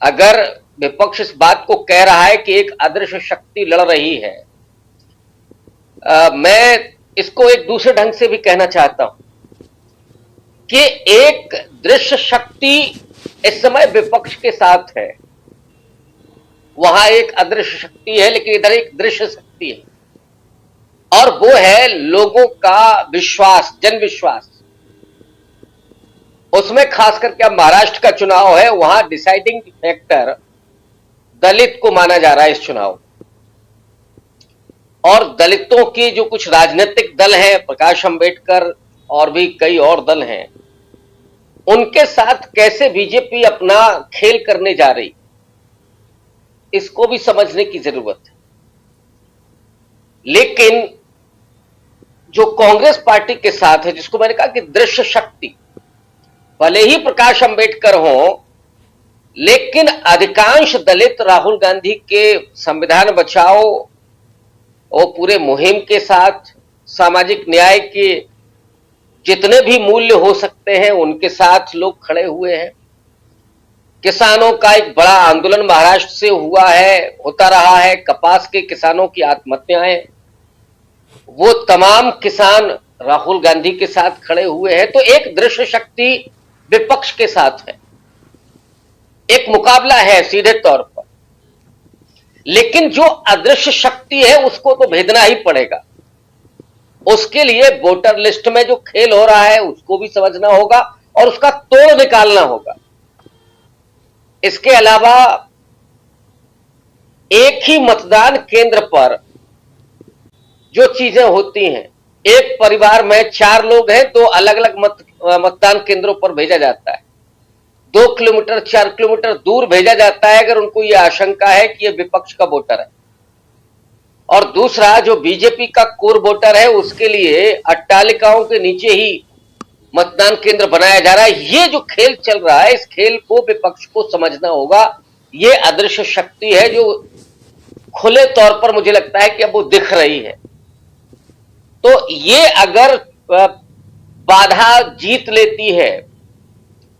अगर विपक्ष इस बात को कह रहा है कि एक अदृश्य शक्ति लड़ रही है, मैं इसको एक दूसरे ढंग से भी कहना चाहता हूं कि एक दृश्य शक्ति इस समय विपक्ष के साथ है। वहां एक अदृश्य शक्ति है, लेकिन इधर एक दृश्य शक्ति है, और वो है लोगों का विश्वास, जन विश्वास। उसमें खास करके अब महाराष्ट्र का चुनाव है, वहां डिसाइडिंग फैक्टर दलित को माना जा रहा है इस चुनाव। और दलितों के जो कुछ राजनीतिक दल हैं, प्रकाश अंबेडकर और भी कई और दल हैं, उनके साथ कैसे बीजेपी अपना खेल करने जा रही, इसको भी समझने की जरूरत है। लेकिन जो कांग्रेस पार्टी के साथ है, जिसको मैंने कहा कि दृश्य शक्ति, भले ही प्रकाश अंबेडकर हो, लेकिन अधिकांश दलित राहुल गांधी के संविधान बचाओ और पूरे मुहिम के साथ, सामाजिक न्याय के जितने भी मूल्य हो सकते हैं उनके साथ लोग खड़े हुए हैं। किसानों का एक बड़ा आंदोलन महाराष्ट्र से हुआ है, होता रहा है, कपास के किसानों की आत्महत्याएं, वो तमाम किसान राहुल गांधी के साथ खड़े हुए हैं। तो एक दृश्य शक्ति विपक्ष के साथ है, एक मुकाबला है सीधे तौर पर। लेकिन जो अदृश्य शक्ति है उसको तो भेदना ही पड़ेगा। उसके लिए वोटर लिस्ट में जो खेल हो रहा है उसको भी समझना होगा और उसका तोड़ निकालना होगा। इसके अलावा एक ही मतदान केंद्र पर जो चीजें होती हैं, एक परिवार में 4 लोग हैं तो अलग अलग मतदान केंद्रों पर भेजा जाता है, 2 किलोमीटर 4 किलोमीटर दूर भेजा जाता है अगर उनको यह आशंका है कि यह विपक्ष का वोटर है। और दूसरा, जो बीजेपी का कोर वोटर है उसके लिए अट्टालिकाओं के नीचे ही मतदान केंद्र बनाया जा रहा है। ये जो खेल चल रहा है, इस खेल को विपक्ष को समझना होगा। ये अदृश्य शक्ति है जो खुले तौर पर मुझे लगता है कि अब वो दिख रही है। तो ये अगर बाधा जीत लेती है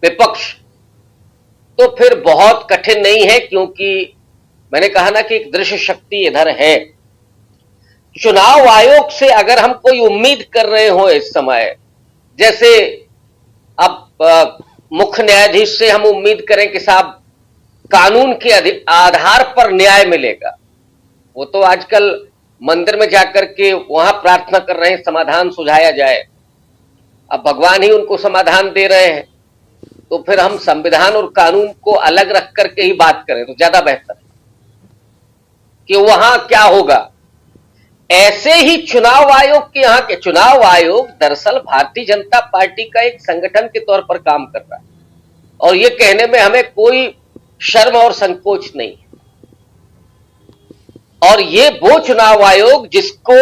विपक्ष तो फिर बहुत कठिन नहीं है, क्योंकि मैंने कहा ना कि एक दृश्य शक्ति इधर है। चुनाव आयोग से अगर हम कोई उम्मीद कर रहे हो इस समय, जैसे अब मुख्य न्यायाधीश से हम उम्मीद करें कि साहब कानून के आधार पर न्याय मिलेगा, वो तो आजकल मंदिर में जाकर के वहां प्रार्थना कर रहे हैं समाधान सुझाया जाए। अब भगवान ही उनको समाधान दे रहे हैं, तो फिर हम संविधान और कानून को अलग रख करके ही बात करें तो ज्यादा बेहतर है कि वहां क्या होगा। ऐसे ही चुनाव आयोग के, यहाँ के चुनाव आयोग दरअसल भारतीय जनता पार्टी का एक संगठन के तौर पर काम कर रहा है, और ये कहने में हमें कोई शर्म और संकोच नहीं है। और ये वो चुनाव आयोग जिसको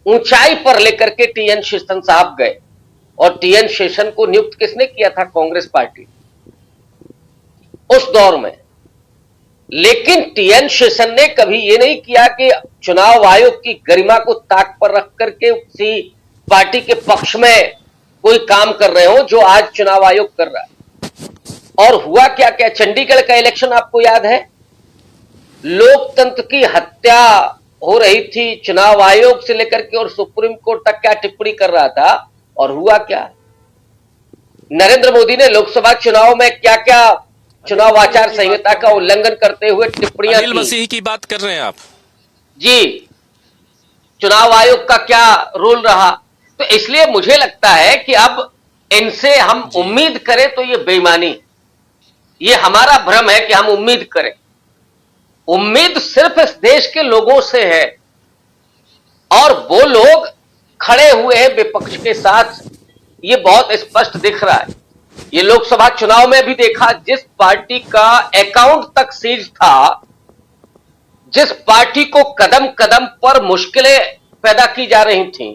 ऊंचाई पर लेकर के टी.एन. शेषन साहब गए, और टी.एन. शेषन को नियुक्त किसने किया था? कांग्रेस पार्टी उस दौर में। लेकिन टी.एन. शेषन ने कभी ये नहीं किया कि चुनाव आयोग की गरिमा को ताक पर रख करके किसी पार्टी के पक्ष में कोई काम कर रहे हो जो आज चुनाव आयोग कर रहा है। और हुआ क्या क्या, चंडीगढ़ का इलेक्शन आपको याद है, लोकतंत्र की हत्या हो रही थी, चुनाव आयोग से लेकर के और सुप्रीम कोर्ट तक क्या टिप्पणी कर रहा था, और हुआ क्या, नरेंद्र मोदी ने लोकसभा चुनाव में क्या क्या चुनाव आचार संहिता का उल्लंघन करते हुए टिप्पणियां अनिल की। मसीह की बात कर रहे हैं आप जी, चुनाव आयोग का क्या रोल रहा। तो इसलिए मुझे लगता है कि अब इनसे हम उम्मीद करें तो ये बेईमानी, ये हमारा भ्रम है कि हम उम्मीद करें। उम्मीद सिर्फ इस देश के लोगों से है, और वो लोग खड़े हुए हैं विपक्ष के साथ, ये बहुत स्पष्ट दिख रहा है। ये लोकसभा चुनाव में भी देखा, जिस पार्टी का अकाउंट तक सीज था, जिस पार्टी को कदम कदम पर मुश्किलें पैदा की जा रही थीं,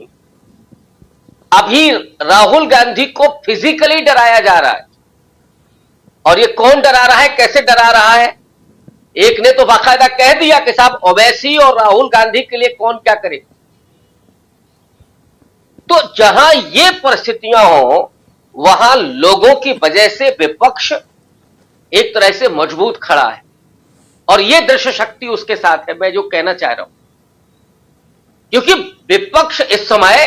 अभी राहुल गांधी को फिजिकली डराया जा रहा है। और ये कौन डरा रहा है, कैसे डरा रहा है? एक ने तो बाकायदा कह दिया कि साहब ओवैसी और राहुल गांधी के लिए कौन क्या करे। तो जहां ये परिस्थितियां हो वहां लोगों की वजह से विपक्ष एक तरह से मजबूत खड़ा है और ये दृश्य शक्ति उसके साथ है, मैं जो कहना चाह रहा हूं। क्योंकि विपक्ष इस समय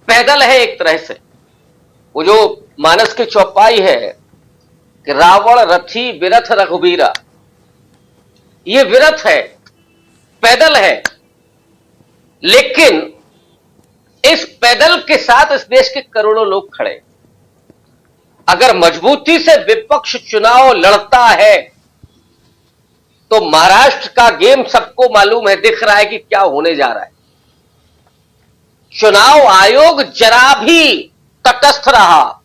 पैदल है एक तरह से। वो जो मानस की चौपाई है कि रावण रथी विरथ रघुबीरा, ये विरथ है, पैदल है, लेकिन इस पैदल के साथ इस देश के करोड़ों लोग खड़े। अगर मजबूती से विपक्ष चुनाव लड़ता है तो महाराष्ट्र का गेम सबको मालूम है, दिख रहा है कि क्या होने जा रहा है। चुनाव आयोग जरा भी तटस्थ रहा,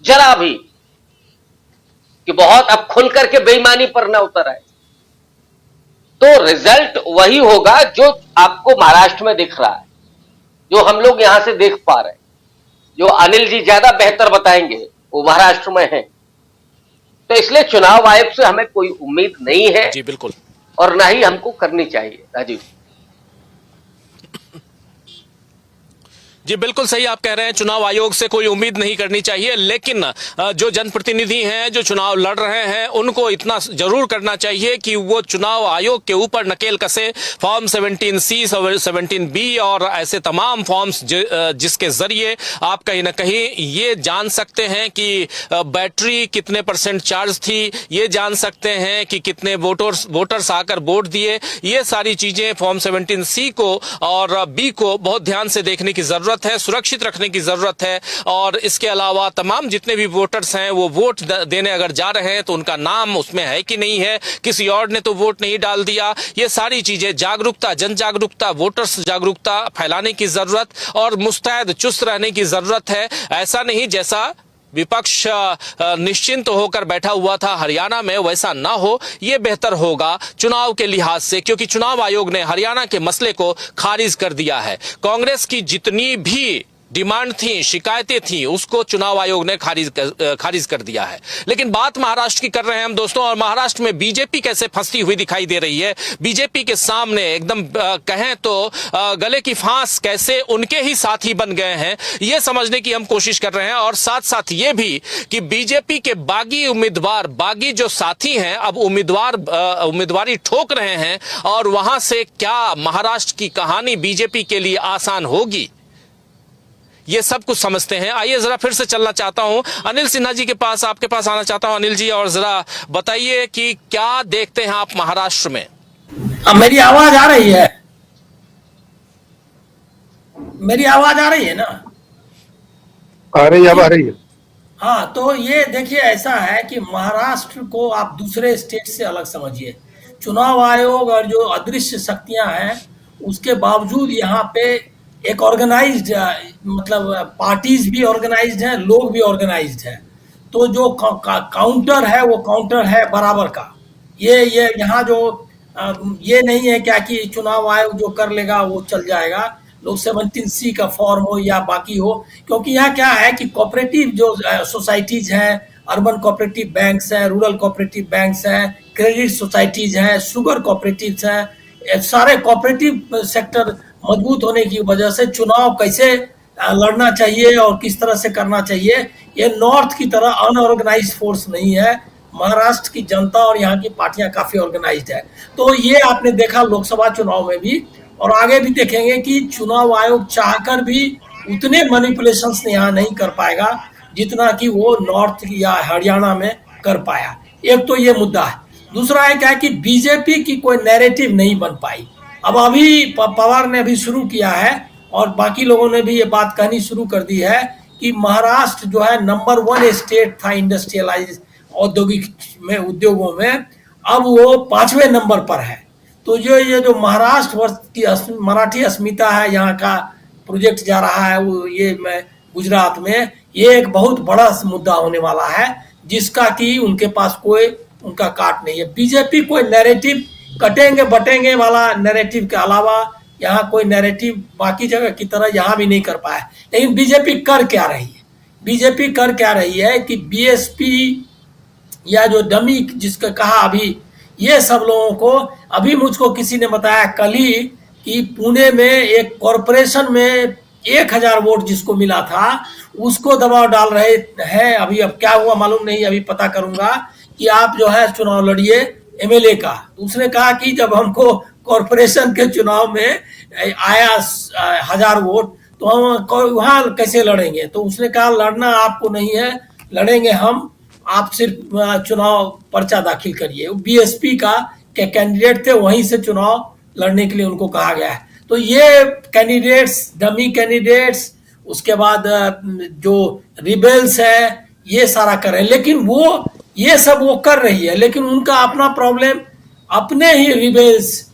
जरा भी, कि बहुत अब खुल करके बेईमानी पर ना उतर आए, तो रिजल्ट वही होगा जो आपको महाराष्ट्र में दिख रहा है, जो हम लोग यहां से देख पा रहे हैं। जो अनिल जी ज्यादा बेहतर बताएंगे, वो महाराष्ट्र में है। तो इसलिए चुनाव आयोग से हमें कोई उम्मीद नहीं है जी बिल्कुल, और ना ही हमको करनी चाहिए। राजीव जी बिल्कुल सही आप कह रहे हैं, चुनाव आयोग से कोई उम्मीद नहीं करनी चाहिए, लेकिन जो जनप्रतिनिधि हैं जो चुनाव लड़ रहे हैं उनको इतना जरूर करना चाहिए कि वो चुनाव आयोग के ऊपर नकेल कसे। फॉर्म 17C 17B और ऐसे तमाम फॉर्म्स जिसके जरिए आप कहीं ना कहीं ये जान सकते हैं कि बैटरी कितने % चार्ज थी, ये जान सकते हैं कि कितने वोटर्स आकर वोट दिए। ये सारी चीजें फॉर्म 17C को और B को बहुत ध्यान से देखने की जरूरत है, सुरक्षित रखने की जरूरत है। और इसके अलावा तमाम जितने भी वोटर्स हैं वो वोट देने अगर जा रहे हैं तो उनका नाम उसमें है कि नहीं है, किसी और ने तो वोट नहीं डाल दिया। ये सारी चीजें जागरूकता, जन जागरूकता, वोटर्स जागरूकता फैलाने की जरूरत और मुस्तैद चुस्त रहने की जरूरत है। ऐसा नहीं जैसा विपक्ष निश्चिंत होकर बैठा हुआ था हरियाणा में, वैसा ना हो, ये बेहतर होगा चुनाव के लिहाज से, क्योंकि चुनाव आयोग ने हरियाणा के मसले को खारिज कर दिया है। कांग्रेस की जितनी भी डिमांड थी, शिकायतें थी, उसको चुनाव आयोग ने खारिज कर दिया है। लेकिन बात महाराष्ट्र की कर रहे हैं हम दोस्तों, और महाराष्ट्र में बीजेपी कैसे फंसी हुई दिखाई दे रही है। बीजेपी के सामने एकदम कहें तो गले की फांस कैसे उनके ही साथी बन गए हैं, ये समझने की हम कोशिश कर रहे हैं। और साथ साथ ये भी कि बीजेपी के बागी उम्मीदवार, बागी जो साथी हैं, अब उम्मीदवारी ठोक रहे हैं, और वहां से क्या महाराष्ट्र की कहानी बीजेपी के लिए आसान होगी, ये सब कुछ समझते हैं। आइए जरा फिर से चलना चाहता हूं अनिल सिन्हा जी के पास, आपके पास आना चाहता हूं अनिल जी, और जरा बताइए कि क्या देखते हैं आप महाराष्ट्र में। अब मेरी आवाज आ रही है? मेरी आवाज आ रही है ना? आ रही है, अब आ रही है। हाँ, तो ये देखिए, ऐसा है कि महाराष्ट्र को आप दूसरे स्टेट से अलग समझिए। चुनाव आयोग और जो अदृश्य शक्तियां हैं उसके बावजूद यहाँ पे एक ऑर्गेनाइज्ड, मतलब पार्टीज भी ऑर्गेनाइज्ड हैं, लोग भी ऑर्गेनाइज्ड हैं। तो जो काउंटर है वो काउंटर है बराबर का। ये यहाँ जो ये नहीं है क्या कि चुनाव आयोग जो कर लेगा वो चल जाएगा, लोग 17C का फॉर्म हो या बाकी हो, क्योंकि यहाँ क्या है कि कोऑपरेटिव जो सोसाइटीज हैं, अर्बन कोऑपरेटिव बैंक्स हैं, रूरल कोऑपरेटिव बैंक्स हैं, क्रेडिट सोसाइटीज हैं, शुगर कोऑपरेटिव्स हैं, सारे कोऑपरेटिव सेक्टर मजबूत होने की वजह से चुनाव कैसे लड़ना चाहिए और किस तरह से करना चाहिए, ये नॉर्थ की तरह अनऑर्गेनाइज्ड फोर्स नहीं है। महाराष्ट्र की जनता और यहाँ की पार्टियां काफी ऑर्गेनाइज्ड है। तो ये आपने देखा लोकसभा चुनाव में भी, और आगे भी देखेंगे कि चुनाव आयोग चाहकर भी उतने मैनिपुलेशंस यहाँ नहीं कर पाएगा जितना कि वो नॉर्थ या हरियाणा में कर पाया। एक तो ये मुद्दा है। दूसरा है क्या कि बीजेपी की कोई नैरेटिव नहीं बन पाई। अब अभी पवार ने भी शुरू किया है और बाकी लोगों ने भी ये बात कहनी शुरू कर दी है कि महाराष्ट्र जो है नंबर 1 स्टेट था इंडस्ट्रियलाइज औद्योगिक में, उद्योगों में, अब वो 5वें नंबर पर है। तो ये जो महाराष्ट्र की मराठी अस्मिता है, यहाँ का प्रोजेक्ट जा रहा है वो ये गुजरात में, ये एक बहुत बड़ा मुद्दा होने वाला है जिसका कि उनके पास कोई उनका काट नहीं है। बीजेपी कोई नैरेटिव कटेंगे बटेंगे वाला नैरेटिव के अलावा यहाँ कोई नैरेटिव बाकी जगह की तरह यहाँ भी नहीं कर पाया। लेकिन बीजेपी कर क्या रही है? बीजेपी कर क्या रही है कि बीएसपी या जो डमी जिसका कहा अभी, ये सब लोगों को, अभी मुझको किसी ने बताया कल ही कि पुणे में एक कॉरपोरेशन में 1000 वोट जिसको मिला था उसको दबाव डाल रहे हैं। अभी अब क्या हुआ मालूम नहीं, अभी पता करूंगा कि आप जो है चुनाव लड़िए एमएलए का। उसने कहा कि जब हमको कॉरपोरेशन के चुनाव में आया 1000 वोट तो हम वहां कैसे लड़ेंगे। तो उसने कहा लड़ना आपको नहीं है, लड़ेंगे हम, आप सिर्फ चुनाव पर्चा दाखिल करिए। बीएसपी का कैंडिडेट थे, वहीं से चुनाव लड़ने के लिए उनको कहा गया है। तो ये कैंडिडेट्स, डमी कैंडिडेट्स, उसके बाद जो रिबेल्स है, ये सारा कर रहे हैं। लेकिन वो ये सब वो कर रही है, लेकिन उनका अपना प्रॉब्लम, अपने ही रिबेल्स,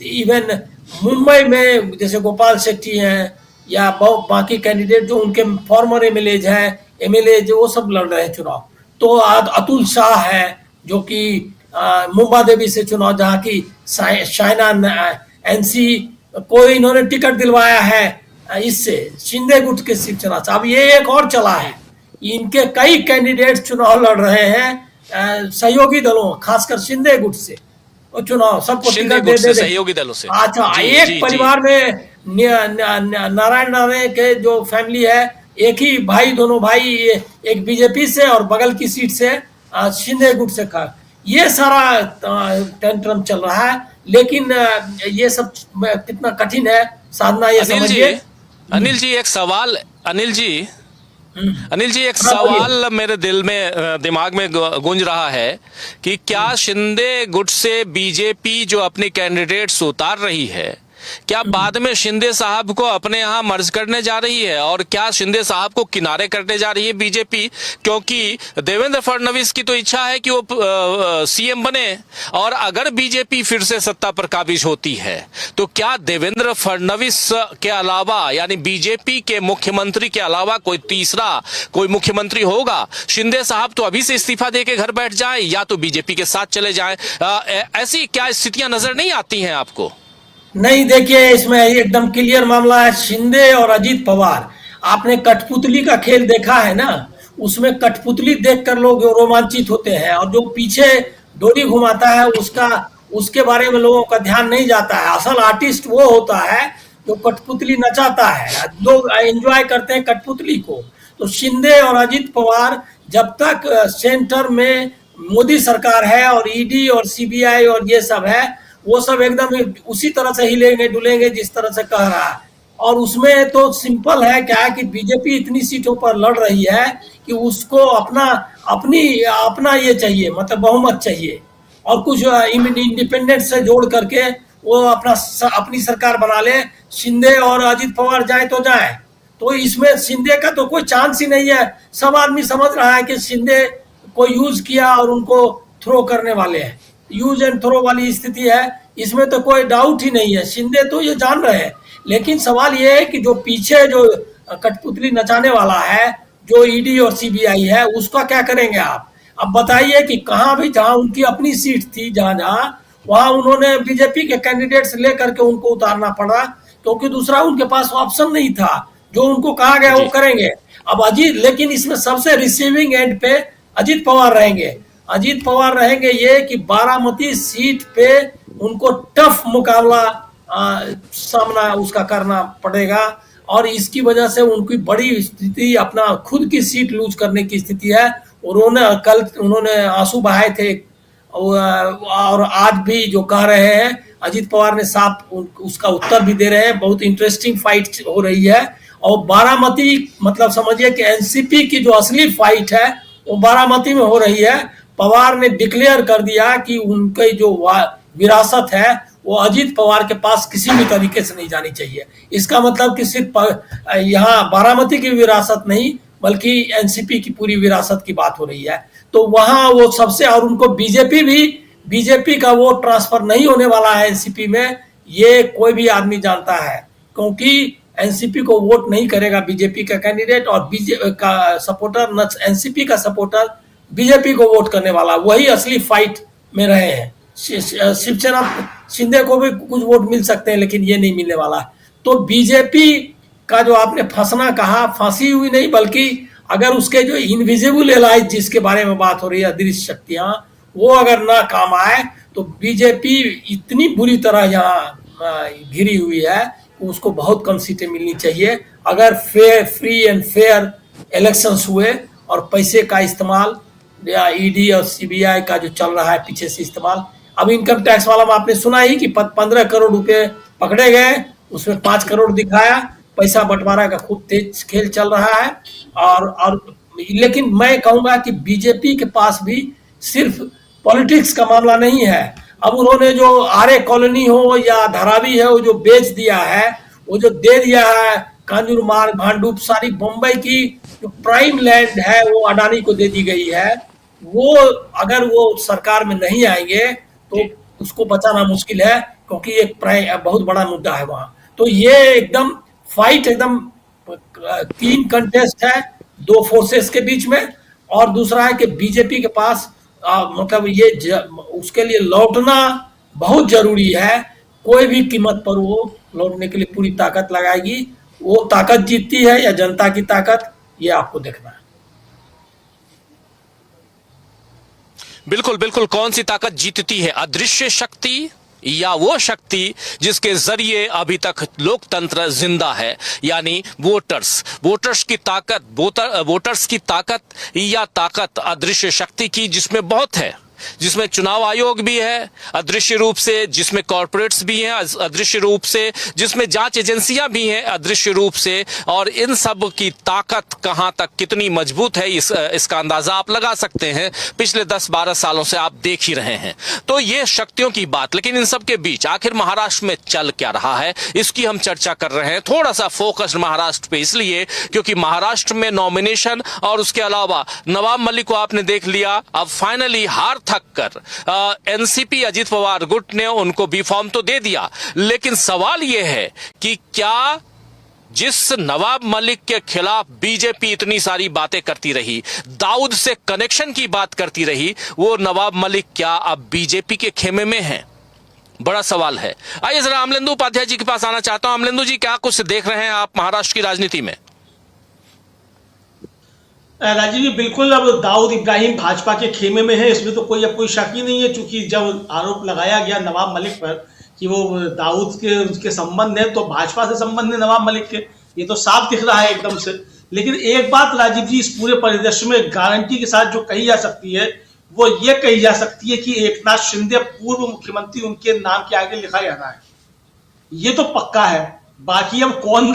इवन मुंबई में जैसे गोपाल शेट्टी हैं या बाकी कैंडिडेट जो उनके फॉर्मर एमएलए जो वो सब लड़ रहे हैं चुनाव। तो अतुल शाह है जो कि मुंबा देवी से चुनाव, जहाँ की शाइना एनसी को इन्होंने टिकट दिलवाया है इससे शिंदे गुट के शिवसेना से। अब ये एक और चला है, इनके कई कैंडिडेट चुनाव लड़ रहे हैं सहयोगी दलों, खासकर शिंदे गुट से, और चुनाव सबको टिकट दे दे सहयोगी दलों से। अच्छा, एक परिवार में नारायण राणे के जो फैमिली है, एक ही भाई, दोनों भाई, एक बीजेपी से और बगल की सीट से शिंदे गुट से का, ये सारा टेंट्रम चल रहा है। लेकिन ये सब कितना कठिन है साधना, ये समझिए। अनिल जी एक सवाल, अनिल जी एक सवाल मेरे दिमाग में गूंज रहा है कि क्या शिंदे गुट से बीजेपी जो अपनी कैंडिडेट्स उतार रही है, क्या बाद में शिंदे साहब को अपने यहाँ मर्ज करने जा रही है, और क्या शिंदे साहब को किनारे करने जा रही है बीजेपी? क्योंकि देवेंद्र फडणवीस की तो इच्छा है कि वो सीएम बने, और अगर बीजेपी फिर से सत्ता पर काबिज होती है तो क्या देवेंद्र फडणवीस के अलावा, यानी बीजेपी के मुख्यमंत्री के अलावा कोई तीसरा कोई मुख्यमंत्री होगा? शिंदे साहब तो अभी से इस्तीफा दे के घर बैठ जाए या तो बीजेपी के साथ चले जाए, ऐसी क्या स्थितियां नजर नहीं आती हैं आपको? नहीं, देखिए इसमें एकदम क्लियर मामला है। शिंदे और अजीत पवार, आपने कठपुतली का खेल देखा है ना, उसमें कठपुतली देखकर लोग रोमांचित होते हैं, और जो पीछे डोरी घुमाता है उसके बारे में लोगों का ध्यान नहीं जाता है। असल आर्टिस्ट वो होता है जो कठपुतली नचाता है, लोग एंजॉय करते हैं कठपुतली को। तो शिंदे और अजीत पवार जब तक सेंटर में मोदी सरकार है और ईडी और सीबीआई और ये सब है, वो सब एकदम उसी तरह से हिलेंगे डुलेंगे जिस तरह से कह रहा है। और उसमें तो सिंपल है क्या है कि बीजेपी इतनी सीटों पर लड़ रही है कि उसको अपना ये चाहिए, मतलब बहुमत चाहिए, और कुछ इंडिपेंडेंट से जोड़ करके वो अपनी सरकार बना ले। शिंदे और अजीत पवार जाए तो जाए, तो इसमें शिंदे का तो कोई चांस ही नहीं है। सब आदमी समझ रहा है कि शिंदे को यूज किया और उनको थ्रो करने वाले हैं, यूज एंड थ्रो वाली स्थिति है, इसमें तो कोई डाउट ही नहीं है। शिंदे तो ये जान रहे हैं, लेकिन सवाल ये है कि जो पीछे जो कठपुतली नचाने वाला है, जो ईडी और सीबीआई है, उसका क्या करेंगे आप? अब बताइए कि कहाँ भी जहां उनकी अपनी सीट थी, जहां वहां उन्होंने बीजेपी के कैंडिडेट्स लेकर के उनको उतारना पड़ा, क्योंकि दूसरा उनके पास ऑप्शन नहीं था। जो उनको कहा गया वो करेंगे। अब लेकिन इसमें सबसे रिसीविंग एंड पे अजीत पवार रहेंगे। अजीत पवार रहेंगे ये कि बारामती सीट पे उनको टफ मुकाबला सामना उसका करना पड़ेगा, और इसकी वजह से उनकी बड़ी स्थिति अपना खुद की सीट लूज करने की स्थिति है। कल उन्होंने आंसू बहाए थे, और आज भी जो कह रहे हैं अजीत पवार ने साफ उसका उत्तर भी दे रहे हैं। बहुत इंटरेस्टिंग फाइट हो रही है, और बारामती मतलब समझिए कि एनसीपी की जो असली फाइट है वो बारामती में हो रही है। पवार ने डिक्लेयर कर दिया कि उनकी जो विरासत है वो अजीत पवार के पास किसी भी तरीके से नहीं जानी चाहिए। इसका मतलब कि सिर्फ यहाँ बारामती की विरासत नहीं, बल्कि एनसीपी की पूरी विरासत की बात हो रही है। तो वहां वो सबसे, और उनको बीजेपी का वो ट्रांसफर नहीं होने वाला है एनसीपी में, ये कोई भी आदमी जानता है, क्योंकि एनसीपी को वोट नहीं करेगा बीजेपी का कैंडिडेट, और बीजेपी का सपोर्टर, एनसीपी का सपोर्टर बीजेपी को वोट करने वाला, वही असली फाइट में रहे हैं। शिवसेना शिंदे को भी कुछ वोट मिल सकते हैं, लेकिन ये नहीं मिलने वाला। तो बीजेपी का जो आपने फंसना कहा, फांसी हुई नहीं, बल्कि अगर उसके जो इनविजिबल एलाइज जिसके बारे में बात हो रही है, अदृश्य शक्तियां, वो अगर ना काम आए तो बीजेपी इतनी बुरी तरह यहाँ घिरी हुई है उसको बहुत कम सीटें मिलनी चाहिए। अगर fair, free and fair elections हुए और पैसे का इस्तेमाल या ईडी और सीबीआई का जो चल रहा है पीछे से इस्तेमाल, अब इनकम टैक्स वाला में आपने सुना ही कि 15 करोड़ रुपए पकड़े गए, उसमें 5 करोड़ दिखाया, पैसा बंटवारा का खूब तेज खेल चल रहा है। और लेकिन मैं कहूंगा कि बीजेपी के पास भी सिर्फ पॉलिटिक्स का मामला नहीं है। अब उन्होंने जो आर्य कॉलोनी हो या धारावी है वो जो बेच दिया है, वो जो दे दिया है कांजूर मार्ग, भांडुप, सारी बम्बई की जो प्राइम लैंड है वो अडानी को दे दी गई है। वो अगर वो सरकार में नहीं आएंगे तो उसको बचाना मुश्किल है, क्योंकि एक बहुत बड़ा मुद्दा है वहां। तो ये एकदम फाइट, एकदम 3 कंटेस्ट है 2 फोर्सेस के बीच में। और दूसरा है कि बीजेपी के पास मतलब ये उसके लिए लौटना बहुत जरूरी है। कोई भी कीमत पर वो लौटने के लिए पूरी ताकत लगाएगी। वो ताकत जीतती है या जनता की ताकत, ये आपको देखना है। बिल्कुल बिल्कुल, कौन सी ताकत जीतती है, अदृश्य शक्ति या वो शक्ति जिसके जरिए अभी तक लोकतंत्र जिंदा है, यानी वोटर्स की ताकत, वोटर्स की ताकत या ताकत अदृश्य शक्ति की, जिसमें बहुत है, जिसमें चुनाव आयोग भी है अदृश्य रूप से, जिसमें कॉर्पोरेट्स भी हैं अदृश्य रूप से, जिसमें जांच एजेंसियां भी हैं अदृश्य रूप से। और इन सब की ताकत कहां तक कितनी मजबूत है इसका अंदाजा आप लगा सकते हैं। पिछले 10-12 सालों से आप देख ही रहे हैं। तो ये शक्तियों की बात, लेकिन इन सब के बीच आखिर महाराष्ट्र में चल क्या रहा है, इसकी हम चर्चा कर रहे हैं। थोड़ा सा फोकस महाराष्ट्र पे इसलिए क्योंकि महाराष्ट्र में नॉमिनेशन और उसके अलावा नवाब मलिक को आपने देख लिया, अब फाइनली हार थक कर एनसीपी अजीत पवार गुट ने उनको बी फॉर्म तो दे दिया, लेकिन सवाल यह है कि क्या जिस नवाब मलिक के खिलाफ बीजेपी इतनी सारी बातें करती रही, दाऊद से कनेक्शन की बात करती रही, वो नवाब मलिक क्या अब बीजेपी के खेमे में है? बड़ा सवाल है। आइए जरा अमलेंदु उपाध्याय जी के पास आना चाहता हूं। अमलेंदु जी, क्या कुछ देख रहे हैं आप महाराष्ट्र की राजनीति में? राजीव जी, बिल्कुल अब दाऊद इब्राहिम भाजपा के खेमे में है, इसमें तो अब कोई शक ही नहीं है। चूंकि जब आरोप लगाया गया नवाब मलिक पर कि वो दाऊद के उसके संबंध है, तो भाजपा से संबंध है नवाब मलिक के, ये तो साफ दिख रहा है एकदम से। लेकिन एक बात राजीव जी इस पूरे परिदृश्य में गारंटी के साथ जो कही जा सकती है, वो ये कही जा सकती है कि एकनाथ शिंदे पूर्व मुख्यमंत्री उनके नाम के आगे लिखा जाना है, ये तो पक्का है। बाकी अब कौन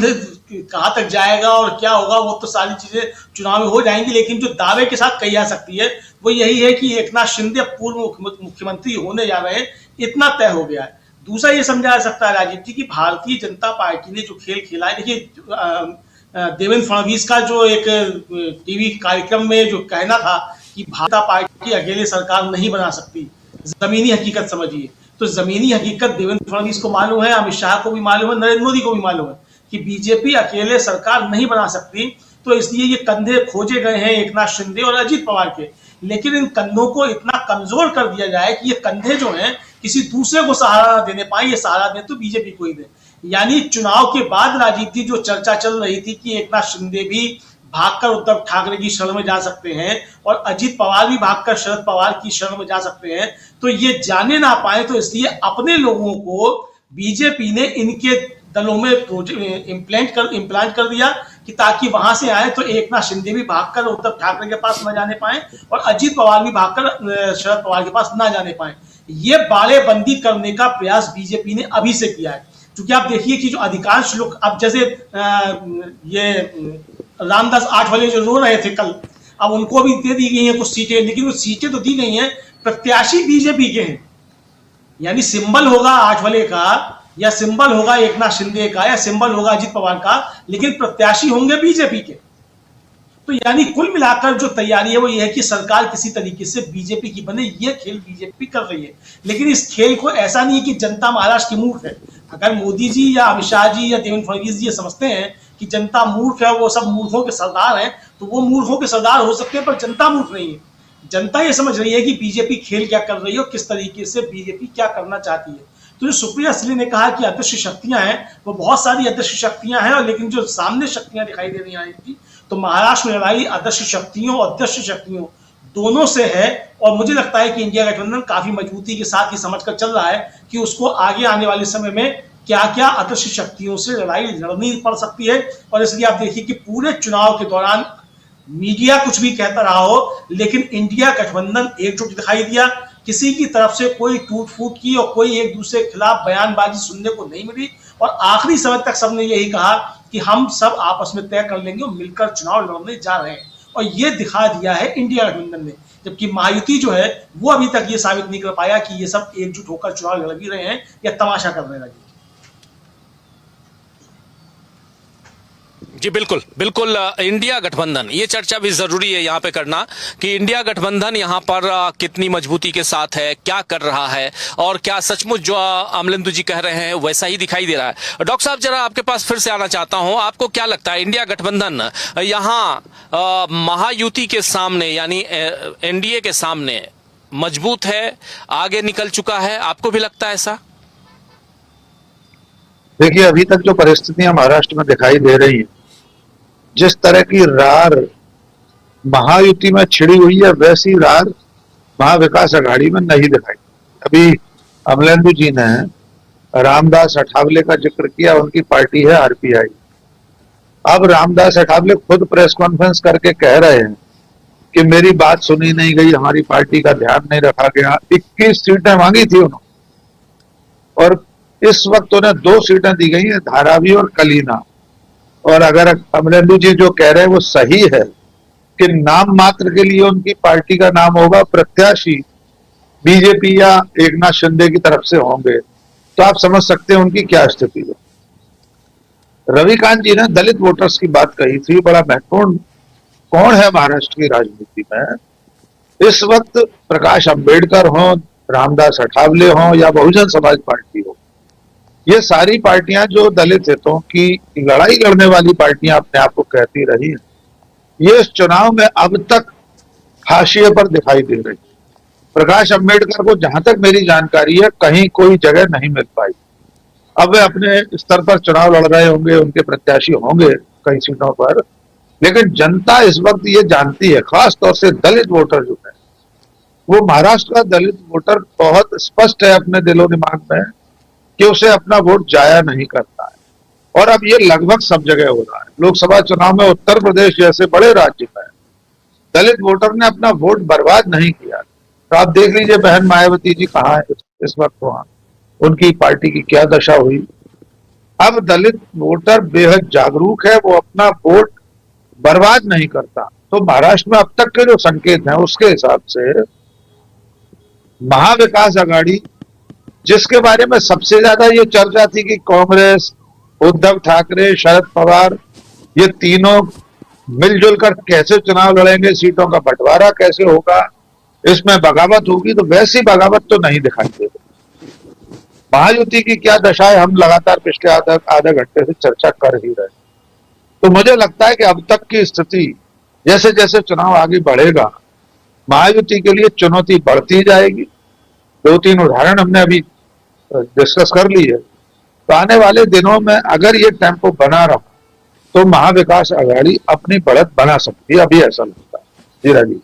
कहां तक जाएगा और क्या होगा वो तो सारी चीजें चुनाव में हो जाएंगी, लेकिन जो दावे के साथ कही जा सकती है वो यही है कि एकनाथ शिंदे पूर्व मुख्यमंत्री होने जा रहे हैं, इतना तय हो गया है। दूसरा ये समझा जा सकता है राजीव जी कि भारतीय जनता पार्टी ने जो खेल खेला है, देखिए देवेंद्र फडणवीस का जो एक टीवी कार्यक्रम में जो कहना था कि भारतीय पार्टी अकेले सरकार नहीं बना सकती, जमीनी हकीकत समझिए, तो जमीनी हकीकत देवेंद्र फडणवीस को मालूम है, अमित शाह को भी मालूम है, नरेंद्र मोदी को भी मालूम है कि बीजेपी अकेले सरकार नहीं बना सकती। तो इसलिए ये कंधे खोजे गए हैं एकनाथ शिंदे और अजीत पवार के, लेकिन इन कंधों को इतना कमजोर कर दिया जाए कि ये कंधे जो हैं किसी दूसरे को सहारा न देने पाए, ये सहारा दें तो बीजेपी को ही दे। यानी चुनाव के बाद राजीव जी जो चर्चा चल रही थी कि एकनाथ शिंदे भी भागकर उद्धव ठाकरे की शरण में जा सकते हैं और अजीत पवार भी भागकर शरद पवार की शरण में जा सकते हैं, तो ये जाने ना पाए, तो इसलिए अपने लोगों को बीजेपी ने इनके दलों में इम्प्लांट कर दिया कि ताकि वहां से आए तो एकनाथ शिंदे भी भागकर उद्धव ठाकरे के पास न जाने पाए और अजीत पवार भी भागकर शरद पवार के पास न जाने पाए। ये बाड़ेबंदी करने का प्रयास बीजेपी ने अभी से किया है। क्योंकि आप देखिए कि जो अधिकांश लोग अब जैसे ये रामदास आठवले जो रो रहे थे कल, अब उनको भी दे दी गई हैं कुछ सीटें, लेकिन वो सीटें तो दी गई हैं, प्रत्याशी बीजेपी के हैं। यानी सिंबल होगा आठवले का या सिंबल होगा एकनाथ शिंदे का या सिंबल होगा अजीत पवार का, लेकिन प्रत्याशी होंगे बीजेपी के। तो यानी कुल मिलाकर जो तैयारी है वो ये है कि सरकार किसी तरीके से बीजेपी की बने, ये खेल बीजेपी कर रही है। लेकिन इस खेल को ऐसा नहीं है कि जनता महाराष्ट्र की मूर्ख है। अगर मोदी जी या अमित शाह जी या देवेंद्र फडणवीस जी ये समझते हैं कि जनता मूर्ख है, वो सब मूर्खों के सरदार हैं, तो वो मूर्खों के सरदार हो सकते हैं, पर जनता मूर्ख नहीं है। जनता ये समझ रही है कि बीजेपी खेल क्या कर रही है और किस तरीके से बीजेपी क्या करना चाहती है। तो जो सुप्रिया सुले ने कहा कि अदृश्य शक्तियां हैं, वो बहुत सारी अदृश्य शक्तियां हैं, और लेकिन जो सामने शक्तियां दिखाई दे रही हैं, तो महाराष्ट्र में लड़ाई अदृश्य शक्तियों और दृश्य शक्तियों दोनों से है। और मुझे लगता है कि इंडिया गठबंधन काफी मजबूती के साथ ही समझकर चल रहा है कि उसको आगे आने वाले समय में क्या क्या अदृश्य शक्तियों से लड़ाई लड़नी पड़ सकती है। और इसलिए आप देखिए कि पूरे चुनाव के दौरान मीडिया कुछ भी कहता रहा हो, लेकिन इंडिया गठबंधन एकजुट दिखाई दिया। किसी की तरफ से कोई टूट फूट की और कोई एक दूसरे के खिलाफ बयानबाजी सुनने को नहीं मिली, और आखिरी समय तक सबने यही कहा कि हम सब आपस में तय कर लेंगे और मिलकर चुनाव लड़ने जा रहे हैं। और ये दिखा दिया है इंडिया गठबंधन ने, जबकि महायुति जो है वो अभी तक ये साबित नहीं कर पाया कि ये सब एकजुट होकर चुनाव लड़ भी रहे हैं या तमाशा करने लगे। जी बिल्कुल बिल्कुल, इंडिया गठबंधन, ये चर्चा भी जरूरी है यहाँ पे करना कि इंडिया गठबंधन यहाँ पर कितनी मजबूती के साथ है, क्या कर रहा है, और क्या सचमुच जो अमलेंदु जी कह रहे हैं वैसा ही दिखाई दे रहा है। डॉक्टर साहब, जरा आपके पास फिर से आना चाहता हूँ, आपको क्या लगता है इंडिया गठबंधन यहाँ महायुति के सामने यानी एनडीए के सामने मजबूत है, आगे निकल चुका है? आपको भी लगता है ऐसा? देखिए, अभी तक जो परिस्थितियां महाराष्ट्र में दिखाई दे रही हैं, जिस तरह की रार महायुति में छिड़ी हुई है, वैसी रार महाविकास आघाड़ी में नहीं दिखाई। अभी अमलेंदु जी ने रामदास अठावले का जिक्र किया, उनकी पार्टी है आरपीआई। अब रामदास अठावले खुद प्रेस कॉन्फ्रेंस करके कह रहे हैं कि मेरी बात सुनी नहीं गई, हमारी पार्टी का ध्यान नहीं रखा गया। 21 सीटें मांगी थी उन्होंने, और इस वक्त उन्हें 2 सीटें दी गई हैं, धारावी और कलीना। और अगर अमलेंदु जी जो कह रहे हैं वो सही है कि नाम मात्र के लिए उनकी पार्टी का नाम होगा, प्रत्याशी बीजेपी या एकनाथ शिंदे की तरफ से होंगे, तो आप समझ सकते हैं उनकी क्या स्थिति है। रविकांत जी ने दलित वोटर्स की बात कही थी, बड़ा महत्वपूर्ण। कौन है महाराष्ट्र की राजनीति में इस वक्त? प्रकाश अंबेडकर हो, रामदास अठावले हो, या बहुजन समाज पार्टी हो, ये सारी पार्टियां जो दलित हितों की लड़ाई लड़ने वाली पार्टियां अपने आप को कहती रही हैं, ये इस चुनाव में अब तक हाशिए पर दिखाई दे रही। प्रकाश अंबेडकर को जहां तक मेरी जानकारी है कहीं कोई जगह नहीं मिल पाई। अब वे अपने स्तर पर चुनाव लड़ रहे होंगे, उनके प्रत्याशी होंगे कई सीटों पर, लेकिन जनता इस वक्त ये जानती है, खास तौर से दलित वोटर जो है, वो महाराष्ट्र का दलित वोटर बहुत स्पष्ट है अपने दिलो दिमाग में कि उसे अपना वोट जाया नहीं करता है। और अब ये लगभग सब जगह हो रहा है। लोकसभा चुनाव में उत्तर प्रदेश जैसे बड़े राज्य में दलित वोटर ने अपना वोट बर्बाद नहीं किया। तो आप देख लीजिए बहन मायावती जी कहाँ है इस वक्त, वहां उनकी पार्टी की क्या दशा हुई। अब दलित वोटर बेहद जागरूक है, वो अपना वोट बर्बाद नहीं करता। तो महाराष्ट्र में अब तक के जो संकेत हैं उसके हिसाब से महाविकास आघाड़ी, जिसके बारे में सबसे ज्यादा ये चर्चा थी कि कांग्रेस, उद्धव ठाकरे, शरद पवार, ये तीनों मिलजुल कर कैसे चुनाव लड़ेंगे, सीटों का बंटवारा कैसे होगा, इसमें बगावत होगी, तो वैसी बगावत तो नहीं दिखाई दे रही। महायुति की क्या दशा है, हम लगातार पिछले आधे घंटे से चर्चा कर ही रहे। तो मुझे लगता है कि अब तक की स्थिति, जैसे जैसे चुनाव आगे बढ़ेगा, महायुति के लिए चुनौती बढ़ती जाएगी। 2-3 उदाहरण हमने अभी डिस्कस कर ली है। तो आने वाले दिनों में अगर ये टेम्पो बना रहा तो महाविकास आघाड़ी अपनी बढ़त बना सकती है, अभी ऐसा लगता है। जी राजीव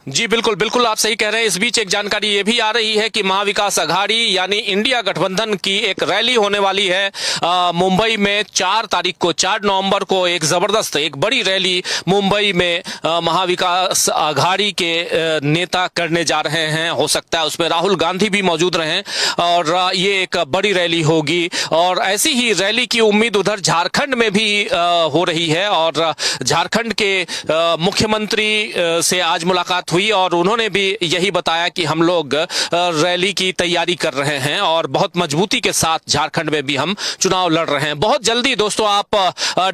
जी बिल्कुल बिल्कुल, आप सही कह रहे हैं। इस बीच एक जानकारी ये भी आ रही है कि महाविकास आघाड़ी यानी इंडिया गठबंधन की एक रैली होने वाली है मुंबई में 4 तारीख को, 4 नवंबर को एक जबरदस्त, एक बड़ी रैली मुंबई में महाविकास आघाड़ी के नेता करने जा रहे हैं। हो सकता है उसमें राहुल गांधी भी मौजूद रहें और ये एक बड़ी रैली होगी। और ऐसी ही रैली की उम्मीद उधर झारखंड में भी हो रही है। और झारखंड के मुख्यमंत्री से आज मुलाकात हुई और उन्होंने भी यही बताया कि हम लोग रैली की तैयारी कर रहे हैं और बहुत मजबूती के साथ झारखंड में भी हम चुनाव लड़ रहे हैं। बहुत जल्दी दोस्तों आप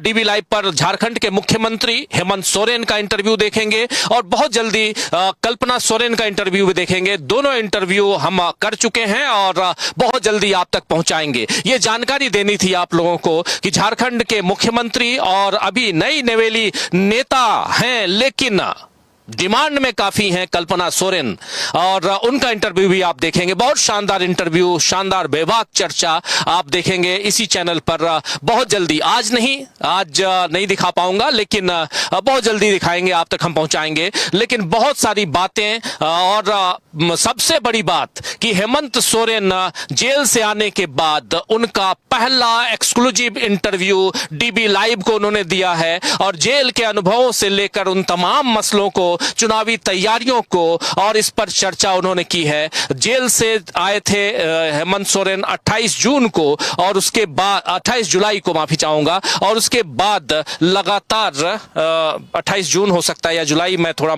डीबी लाइव पर झारखंड के मुख्यमंत्री हेमंत सोरेन का इंटरव्यू देखेंगे और बहुत जल्दी कल्पना सोरेन का इंटरव्यू भी देखेंगे। दोनों इंटरव्यू हम कर चुके हैं और बहुत जल्दी आप तक पहुंचाएंगे। ये जानकारी देनी थी आप लोगों को कि झारखंड के मुख्यमंत्री और अभी नई नवेली नेता हैं, लेकिन डिमांड में काफी हैं कल्पना सोरेन, और उनका इंटरव्यू भी आप देखेंगे। बहुत शानदार इंटरव्यू, शानदार बेबाक चर्चा आप देखेंगे इसी चैनल पर बहुत जल्दी। आज नहीं दिखा पाऊंगा, लेकिन बहुत जल्दी दिखाएंगे, आप तक हम पहुंचाएंगे। लेकिन बहुत सारी बातें, और सबसे बड़ी बात कि हेमंत सोरेन जेल से आने के बाद उनका पहला एक्सक्लूसिव इंटरव्यू डीबी लाइव को उन्होंने दिया है, और जेल के अनुभवों से लेकर उन तमाम मसलों को, चुनावी तैयारियों को, और इस पर चर्चा उन्होंने की है। जेल से आए थे हेमंत सोरेन 28 जून को, और उसके बाद 28 जुलाई को, माफी चाहूंगा, और उसके बाद लगातार 28 जून हो सकता है या जुलाई, मैं थोड़ा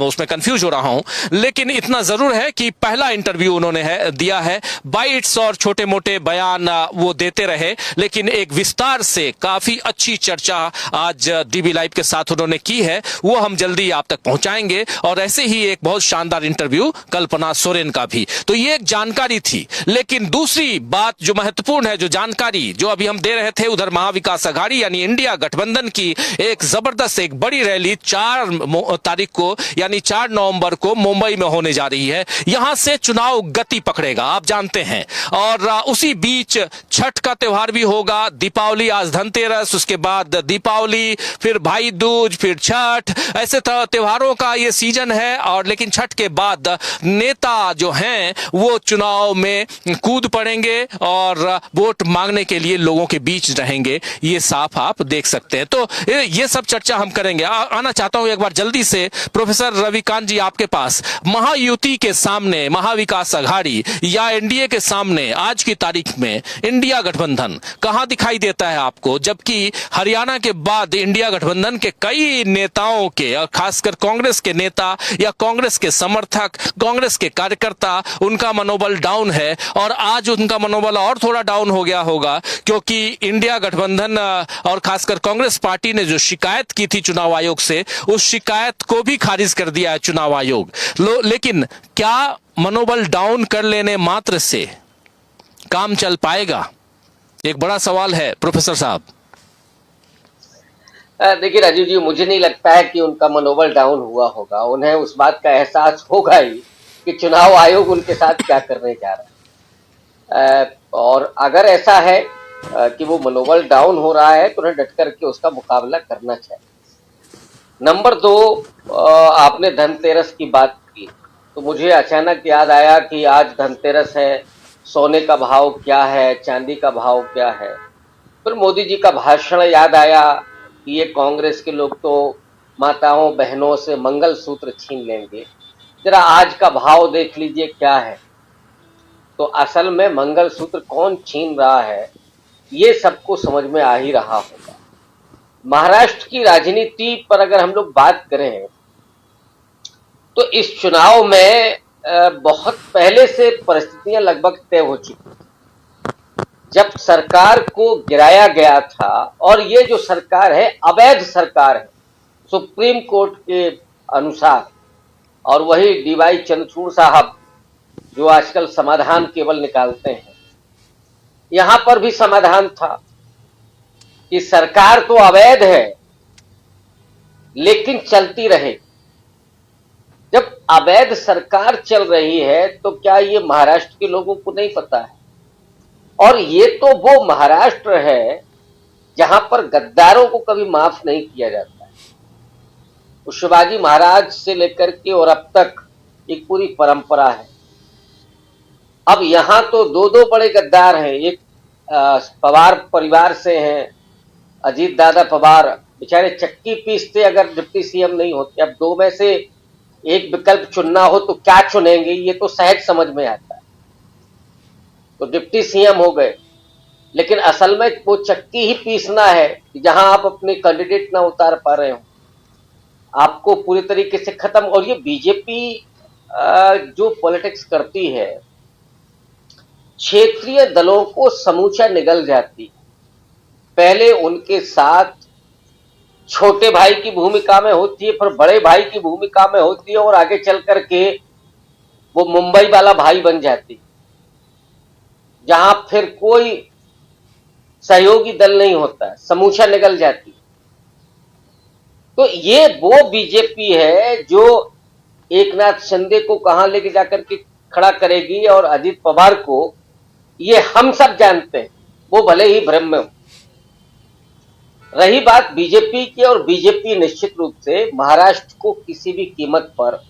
उसमें कंफ्यूज हो रहा हूं, लेकिन इतना जरूर है कि पहला इंटरव्यू उन्होंने दिया है। बाइट्स और छोटे मोटे बयान वो देते रहे, लेकिन एक विस्तार से काफी अच्छी चर्चा आज डीबी लाइव के साथ उन्होंने की है, वो हम जल्दी आप तक पहुंचाएंगे। और ऐसे ही एक बहुत शानदार इंटरव्यू कल्पना सोरेन का भी। तो ये एक जानकारी थी, लेकिन दूसरी बात जो महत्वपूर्ण है, जो जानकारी जो अभी हम दे रहे थे, उधर महाविकास अघाड़ी यानी इंडिया गठबंधन की एक जबरदस्त, एक बड़ी रैली 4 तारीख को यानी 4 नवंबर को मुंबई में होने जा रही है। यहां से चुनाव गति पकड़ेगा, आप जानते हैं। और उसी बीच छठ का त्योहार भी होगा, दीपावली, आज धनतेरस, उसके बाद दीपावली, फिर भाई दूज, फिर छठ, ऐसे त्योहारों का ये सीजन है। और लेकिन छठ के बाद नेता जो हैं वो चुनाव में कूद पड़ेंगे और वोट मांगने के लिए लोगों के बीच रहेंगे, ये साफ आप देख सकते हैं। तो ये सब चर्चा हम करेंगे। आना चाहता हूं एक बार जल्दी से प्रोफेसर रविकांत जी आपके पास। महायुति के सामने महाविकास अघाड़ी या एनडीए के सामने आज की तारीख में इंडिया गठबंधन कहां दिखाई देता है आपको? जबकि हरियाणा के बाद इंडिया गठबंधन के कई नेताओं के, और खासकर कांग्रेस के नेता या कांग्रेस के समर्थक, कांग्रेस के कार्यकर्ता, उनका मनोबल डाउन है। और आज उनका मनोबल और थोड़ा डाउन हो गया होगा, क्योंकि इंडिया गठबंधन और खासकर कांग्रेस पार्टी ने जो शिकायत की थी चुनाव आयोग से, उस शिकायत को भी खारिज कर दिया है चुनाव आयोग। लेकिन क्या मनोबल डाउन कर लेने मात्र से काम चल पाएगा? एक बड़ा सवाल है प्रोफेसर साहब। देखिए राजीव जी, मुझे नहीं लगता है कि उनका मनोबल डाउन हुआ होगा। उन्हें उस बात का एहसास होगा ही कि चुनाव आयोग उनके साथ क्या करने जा रहा है। और अगर ऐसा है कि वो मनोबल डाउन हो रहा है, तो उन्हें डट करके उसका मुकाबला करना चाहिए। नंबर 2, आपने धनतेरस की बात की, तो मुझे अचानक याद आया कि आज धनतेरस है, सोने का भाव क्या है, चांदी का भाव क्या है। फिर मोदी जी का भाषण याद आया कि ये कांग्रेस के लोग तो माताओं बहनों से मंगलसूत्र छीन लेंगे। जरा आज का भाव देख लीजिए क्या है। तो असल में मंगलसूत्र कौन छीन रहा है, ये सबको समझ में आ ही रहा होगा। महाराष्ट्र की राजनीति पर अगर हम लोग बात करें, तो इस चुनाव में बहुत पहले से परिस्थितियां लगभग तय हो चुकी। जब सरकार को गिराया गया था, और ये जो सरकार है अवैध सरकार है सुप्रीम कोर्ट के अनुसार, और वही डीवाई चंद्रचूड़ साहब जो आजकल समाधान केवल निकालते हैं, यहां पर भी समाधान था कि सरकार तो अवैध है लेकिन चलती रहे। जब अवैध सरकार चल रही है तो क्या ये महाराष्ट्र के लोगों को नहीं पता है? और ये तो वो महाराष्ट्र है जहां पर गद्दारों को कभी माफ नहीं किया जाता है। शिवाजी महाराज से लेकर के और अब तक एक पूरी परंपरा है। अब यहां तो 2 बड़े गद्दार हैं। एक पवार परिवार से हैं, अजीत दादा पवार, बेचारे चक्की पीसते अगर डिप्टी सीएम नहीं होते। अब 2 में से एक विकल्प चुनना हो तो क्या चुनेंगे, ये तो सहज समझ में आता है। तो डिप्टी सीएम हो गए, लेकिन असल में वो चक्की ही पीसना है कि जहां आप अपने कैंडिडेट ना उतार पा रहे हो, आपको पूरी तरीके से खत्म। और ये बीजेपी जो पॉलिटिक्स करती है, क्षेत्रीय दलों को समूचा निगल जाती। पहले उनके साथ छोटे भाई की भूमिका में होती है, फिर बड़े भाई की भूमिका में होती है, और आगे चल करके वो मुंबई वाला भाई बन जाती, जहां फिर कोई सहयोगी दल नहीं होता है, समूचा निगल जाती। तो ये वो बीजेपी है जो एकनाथ शिंदे को कहां लेके जाकर के खड़ा करेगी और अजित पवार को, ये हम सब जानते हैं, वो भले ही भ्रम में हो। रही बात बीजेपी की, और बीजेपी निश्चित रूप से महाराष्ट्र को किसी भी कीमत पर,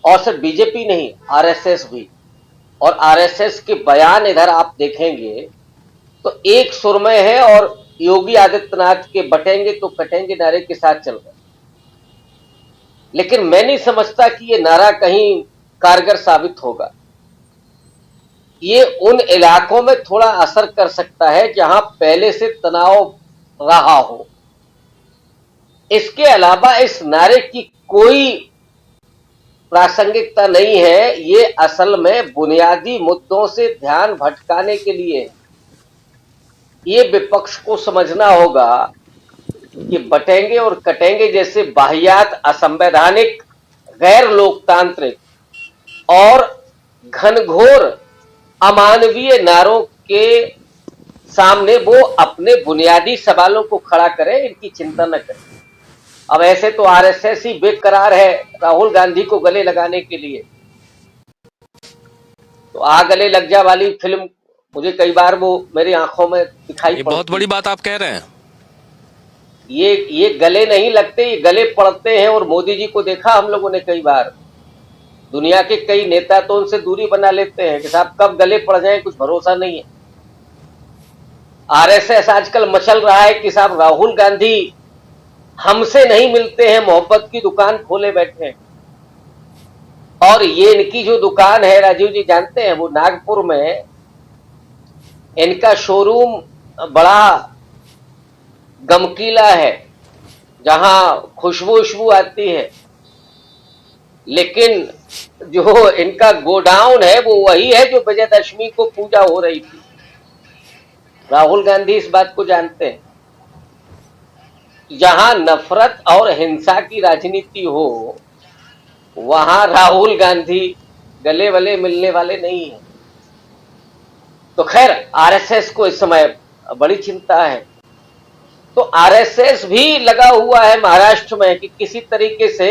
और सिर्फ बीजेपी नहीं आरएसएस भी, और आरएसएस के बयान इधर आप देखेंगे तो एक सुर में है और योगी आदित्यनाथ के बटेंगे तो कटेंगे नारे के साथ चल रहे। लेकिन मैं नहीं समझता कि ये नारा कहीं कारगर साबित होगा। ये उन इलाकों में थोड़ा असर कर सकता है जहां पहले से तनाव रहा हो। इसके अलावा इस नारे की कोई प्रासंगिकता नहीं है। ये असल में बुनियादी मुद्दों से ध्यान भटकाने के लिए है। ये विपक्ष को समझना होगा कि बटेंगे और कटेंगे जैसे वाहियात, असंवैधानिक, गैर लोकतांत्रिक और घनघोर अमानवीय नारों के सामने वो अपने बुनियादी सवालों को खड़ा करें, इनकी चिंता न करें। अब ऐसे तो आरएसएस ही बेकरार है राहुल गांधी को गले लगाने के लिए। तो आ गले लग जा वाली फिल्म मुझे कई बार वो मेरी आंखों में दिखाई पड़ती। बहुत बड़ी बात आप कह रहे हैं। ये गले नहीं लगते, ये गले पड़ते हैं। और मोदी जी को देखा हम लोगों ने कई बार, दुनिया के कई नेता तो उनसे दूरी बना लेते हैं कि साहब कब गले पड़ जाए कुछ भरोसा नहीं है। आरएसएस आजकल मचल रहा है कि साहब राहुल गांधी हमसे नहीं मिलते हैं, मोहब्बत की दुकान खोले बैठे हैं। और ये इनकी जो दुकान है राजीव जी जानते हैं, वो नागपुर में इनका शोरूम बड़ा गमकीला है जहां खुशबू आती है। लेकिन जो इनका गोडाउन है वो वही है जो विजयदशमी को पूजा हो रही थी। राहुल गांधी इस बात को जानते हैं। जहां नफरत और हिंसा की राजनीति हो वहां राहुल गांधी गले वले मिलने वाले नहीं है। तो खैर आरएसएस को इस समय बड़ी चिंता है। तो आरएसएस भी लगा हुआ है महाराष्ट्र में कि किसी तरीके से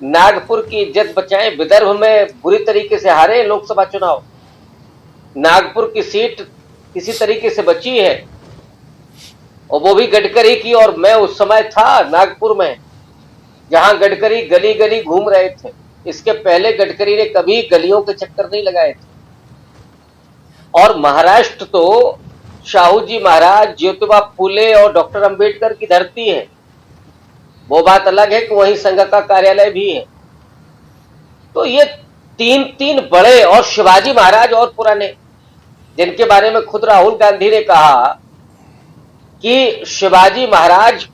नागपुर की इज्जत बचाएं। विदर्भ में बुरी तरीके से हारे लोकसभा चुनाव, नागपुर की सीट किसी तरीके से बची है और वो भी गडकरी की। और मैं उस समय था नागपुर में जहां गडकरी गली गली घूम रहे थे। इसके पहले गडकरी ने कभी गलियों के चक्कर नहीं लगाए थे। और महाराष्ट्र तो शाहू जी महाराज, ज्योतिबा फूले और डॉक्टर अंबेडकर की धरती है। वो बात अलग है कि वहीं संघ का कार्यालय भी है। तो ये तीन बड़े, और शिवाजी महाराज और पुराने, जिनके बारे में खुद राहुल गांधी ने कहा कि शिवाजी महाराज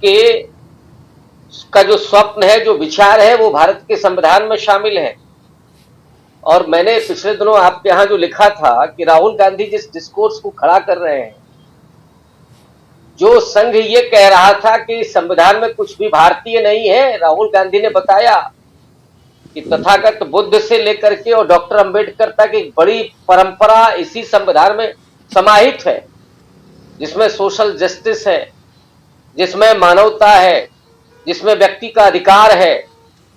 का जो स्वप्न है, जो विचार है, वो भारत के संविधान में शामिल है। और मैंने पिछले दिनों आपके यहां जो लिखा था कि राहुल गांधी जिस डिस्कोर्स को खड़ा कर रहे हैं, जो संघ ये कह रहा था कि संविधान में कुछ भी भारतीय नहीं है, राहुल गांधी ने बताया कि तथागत बुद्ध से लेकर के और डॉक्टर अंबेडकर तक एक बड़ी परंपरा इसी संविधान में समाहित है, जिसमें सोशल जस्टिस है, जिसमें मानवता है, जिसमें व्यक्ति का अधिकार है,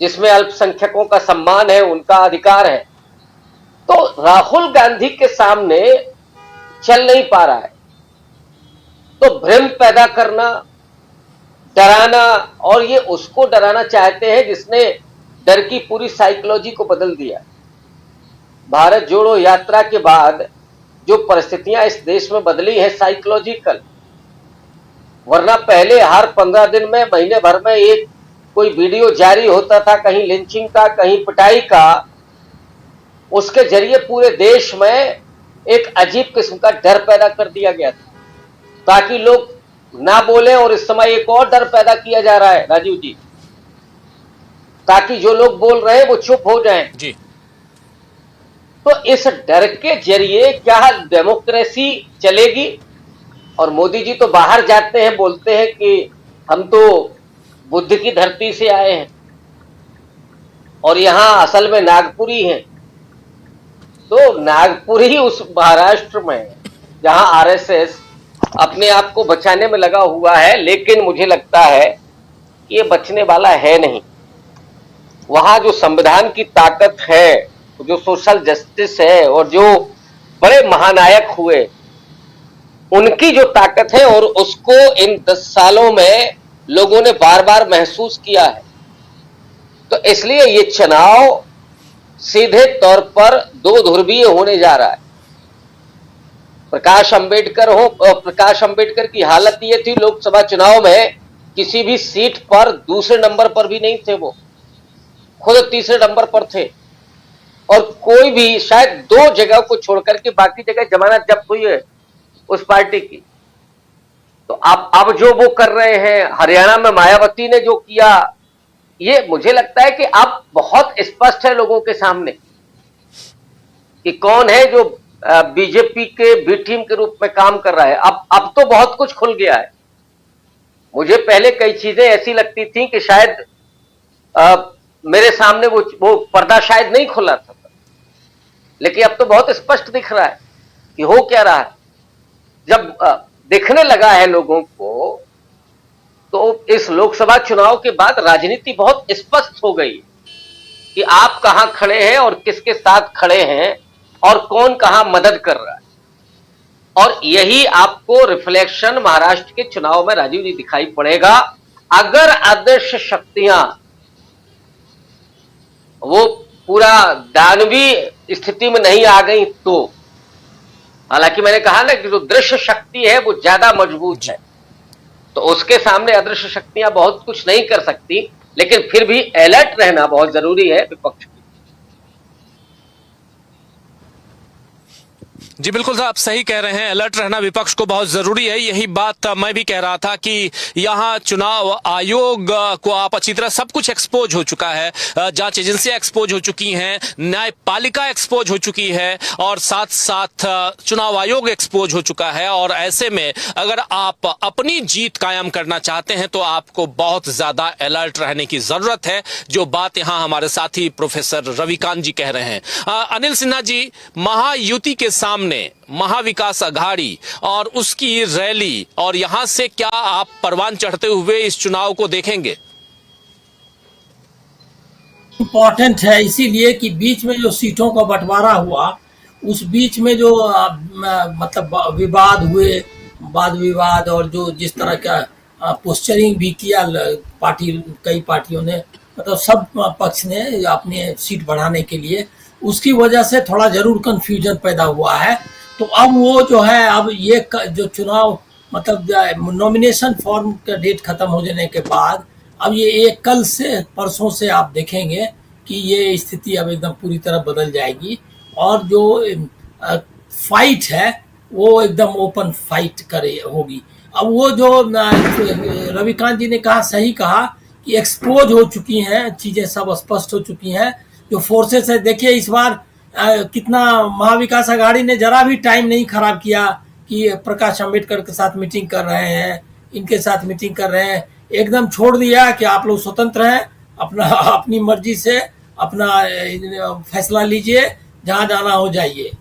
जिसमें अल्पसंख्यकों का सम्मान है, उनका अधिकार है। तो राहुल गांधी के सामने चल नहीं पा रहा है। तो भ्रम पैदा करना, डराना, और ये उसको डराना चाहते हैं जिसने डर की पूरी साइकोलॉजी को बदल दिया। भारत जोड़ो यात्रा के बाद जो परिस्थितियां इस देश में बदली है साइकोलॉजिकल, वरना पहले हर 15 दिन में, महीने भर में एक कोई वीडियो जारी होता था, कहीं लिंचिंग का, कहीं पिटाई का। उसके जरिए पूरे देश में एक अजीब किस्म का डर पैदा कर दिया गया था ताकि लोग ना बोले। और इस समय एक और डर पैदा किया जा रहा है राजीव जी, ताकि जो लोग बोल रहे हैं वो चुप हो जाएं। जी। तो इस डर के जरिए क्या डेमोक्रेसी चलेगी? और मोदी जी तो बाहर जाते हैं, बोलते हैं कि हम तो बुद्ध की धरती से आए हैं और यहां असल में नागपुरी हैं। तो नागपुरी उस महाराष्ट्र में जहां आरएसएस अपने आप को बचाने में लगा हुआ है। लेकिन मुझे लगता है ये बचने वाला है नहीं। वहां जो संविधान की ताकत है, जो सोशल जस्टिस है और जो बड़े महानायक हुए, उनकी जो ताकत है और उसको इन 10 सालों में लोगों ने बार बार महसूस किया है। तो इसलिए ये चुनाव सीधे तौर पर दो ध्रुवीय होने जा रहा है। प्रकाश अंबेडकर की हालत ये थी, लोकसभा चुनाव में किसी भी सीट पर दूसरे नंबर पर भी नहीं थे, वो खुद तीसरे नंबर पर थे और कोई भी शायद 2 जगह को छोड़कर के बाकी जगह जमानत जब्त हुई है उस पार्टी की। तो अब जो वो कर रहे हैं, हरियाणा में मायावती ने जो किया, ये मुझे लगता है कि अब बहुत स्पष्ट है लोगों के सामने कि कौन है जो बीजेपी के बी टीम के रूप में काम कर रहा है। अब तो बहुत कुछ खुल गया है। मुझे पहले कई चीजें ऐसी लगती थी कि शायद मेरे सामने वो पर्दा शायद नहीं खुला था, लेकिन अब तो बहुत स्पष्ट दिख रहा है कि हो क्या रहा है। जब दिखने लगा है लोगों को, तो इस लोकसभा चुनाव के बाद राजनीति बहुत स्पष्ट हो गई कि आप कहां खड़े हैं और किसके साथ खड़े हैं और कौन कहां मदद कर रहा है। और यही आपको रिफ्लेक्शन महाराष्ट्र के चुनाव में राजीव जी दिखाई पड़ेगा। अगर अदृश्य शक्तियां वो पूरा दानवी स्थिति में नहीं आ गई तो, हालांकि मैंने कहा ना कि जो दृश्य शक्ति है वो ज्यादा मजबूत है, तो उसके सामने अदृश्य शक्तियां बहुत कुछ नहीं कर सकती, लेकिन फिर भी अलर्ट रहना बहुत जरूरी है विपक्ष को। जी बिल्कुल आप सही कह रहे हैं, अलर्ट रहना विपक्ष को बहुत जरूरी है। यही बात मैं भी कह रहा था कि यहाँ चुनाव आयोग को आप अच्छी तरह सब कुछ एक्सपोज हो चुका है, जांच एजेंसियां एक्सपोज हो चुकी हैं, न्यायपालिका एक्सपोज हो चुकी है और साथ साथ चुनाव आयोग एक्सपोज हो चुका है। और ऐसे में अगर आप अपनी जीत कायम करना चाहते हैं तो आपको बहुत ज्यादा अलर्ट रहने की जरूरत है, जो बात यहाँ हमारे साथी प्रोफेसर रविकांत जी कह रहे हैं। अनिल सिन्हा जी, महायुति के सामने महाविकास अघाड़ी और उसकी रैली, और यहां से क्या आप परवान चढ़ते हुए इस चुनाव को देखेंगे? इम्पोर्टेंट है इसीलिए कि बीच में जो सीटों का बंटवारा हुआ, उस बीच में जो मतलब विवाद हुए, वाद विवाद, और जो जिस तरह का पोस्चरिंग भी किया कई पार्टियों ने, मतलब सब पक्ष ने अपने सीट बढ़ाने के लिए, उसकी वजह से थोड़ा जरूर कंफ्यूजन पैदा हुआ है। तो अब वो जो है, अब ये जो चुनाव मतलब नॉमिनेशन फॉर्म का डेट खत्म हो जाने के बाद, अब ये कल से परसों से आप देखेंगे कि ये स्थिति अब एकदम पूरी तरह बदल जाएगी और जो फाइट है वो एकदम ओपन फाइट होगी। अब वो जो रविकांत जी ने कहा, सही कहा कि एक्सपोज हो चुकी हैं चीजें, सब स्पष्ट हो चुकी हैं। जो फोर्सेस है, देखिए इस बार कितना महाविकास अघाड़ी ने जरा भी टाइम नहीं खराब किया कि प्रकाश अंबेडकर के साथ मीटिंग कर रहे हैं, इनके साथ मीटिंग कर रहे हैं, एकदम छोड़ दिया कि आप लोग स्वतंत्र हैं, अपनी मर्जी से अपना फैसला लीजिए, जहां जाना हो जाइए।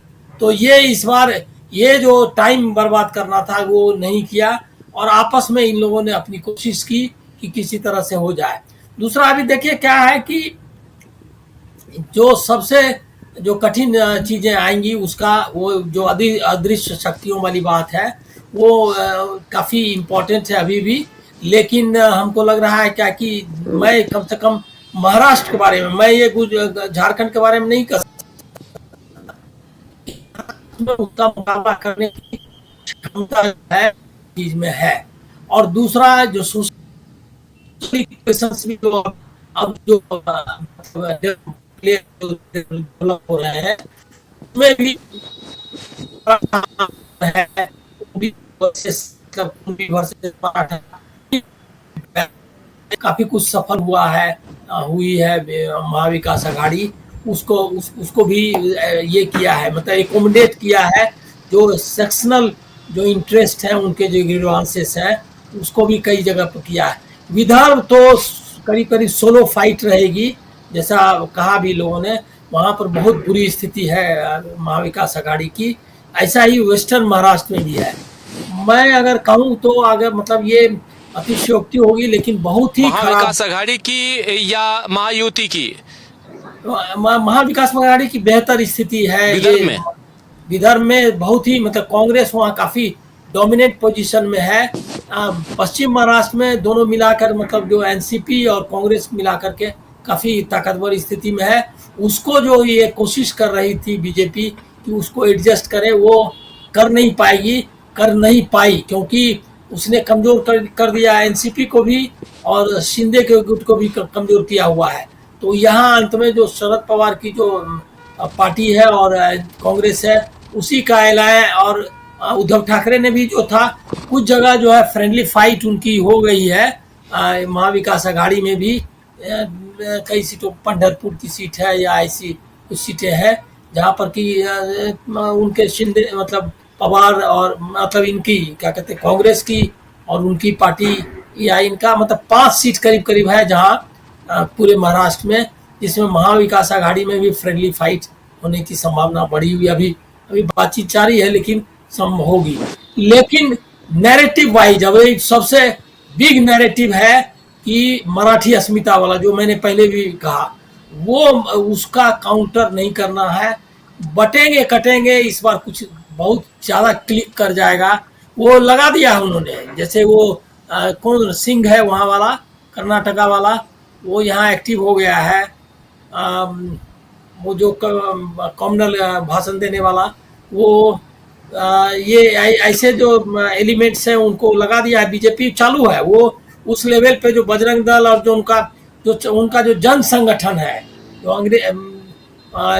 तो ये इस बार ये जो टाइम बर्बाद करना था वो नहीं किया और आपस में इन लोगों ने अपनी कोशिश की कि किसी तरह से हो जाए। दूसरा अभी देखिए क्या है कि जो सबसे जो कठिन चीजें आएंगी, उसका वो जो अदृश्य शक्तियों वाली बात है वो काफी इम्पोर्टेंट है अभी भी। लेकिन हमको लग रहा है क्या कि मैं कम से कम महाराष्ट्र के बारे में, मैं ये झारखंड के बारे में नहीं कर सकता, उसका मुकाबला करने की क्षमता है चीज में है। और दूसरा जो भी जो अब जो डेवलप हो रहे हैं उसमें भी काफी कुछ सफल हुई है महाविकास अघाड़ी। उसको भी ये किया है, मतलब एकोमोडेट किया है जो सेक्शनल जो इंटरेस्ट है, उनके जो ग्रीवांसेस है, उसको भी कई जगह पर किया है। विदर्भ तो करीब करीब सोलो फाइट रहेगी, जैसा कहा भी लोगों ने, वहां पर बहुत बुरी स्थिति है महाविकास अघाड़ी की। ऐसा ही वेस्टर्न महाराष्ट्र में भी है। मैं अगर कहूँ तो अगर मतलब ये अतिशयोक्ति होगी, लेकिन बहुत ही खराब। महाविकास आघाड़ी की या महायुति की? महाविकास आघाड़ी की बेहतर स्थिति है विदर्भ में। विदर्भ में बहुत ही मतलब कांग्रेस वहाँ काफी डोमिनेंट पोजीशन में है। पश्चिम महाराष्ट्र में दोनों मिलाकर मतलब जो एनसीपी और कांग्रेस मिलाकर के काफी ताकतवर स्थिति में है। उसको जो ये कोशिश कर रही थी बीजेपी कि उसको एडजस्ट करे, वो कर नहीं पाएगी, कर नहीं पाई, क्योंकि उसने कमजोर कर दिया एनसीपी को भी और शिंदे के गुट को भी कमजोर किया हुआ है। तो यहाँ अंत में जो शरद पवार की जो पार्टी है और कांग्रेस है उसी का ऐलान, और उद्धव ठाकरे ने भी जो था कुछ जगह जो है फ्रेंडली फाइट उनकी हो गई है। महाविकास आघाड़ी में भी कई सीटों, पंढरपुर की सीट है या ऐसी कुछ सीटें हैं जहाँ पर कि उनके शिंदे मतलब पवार और मतलब इनकी क्या कहते हैं कांग्रेस की और उनकी पार्टी या इनका मतलब 5 सीट करीब करीब है जहाँ पूरे महाराष्ट्र में, जिसमें महाविकास आघाड़ी में भी फ्रेंडली फाइट होने की संभावना बढ़ी हुई। अभी बातचीत जारी है, लेकिन संभव होगी। लेकिन नैरेटिव वाइज अब सबसे बिग नैरेटिव है कि मराठी अस्मिता वाला, जो मैंने पहले भी कहा, वो उसका काउंटर नहीं करना है। बटेंगे कटेंगे इस बार कुछ बहुत ज्यादा क्लिक कर जाएगा, वो लगा दिया है उन्होंने। जैसे वो कौन सिंह है वहाँ वाला, कर्नाटका वाला, वो यहाँ एक्टिव हो गया है। वो जो कॉमनल भाषण देने वाला, वो ये ऐसे जो एलिमेंट्स हैं उनको लगा दिया है। बीजेपी चालू है, वो उस लेवल पे जो बजरंग दल और जो उनका जो जन संगठन है, जो अंग्रेज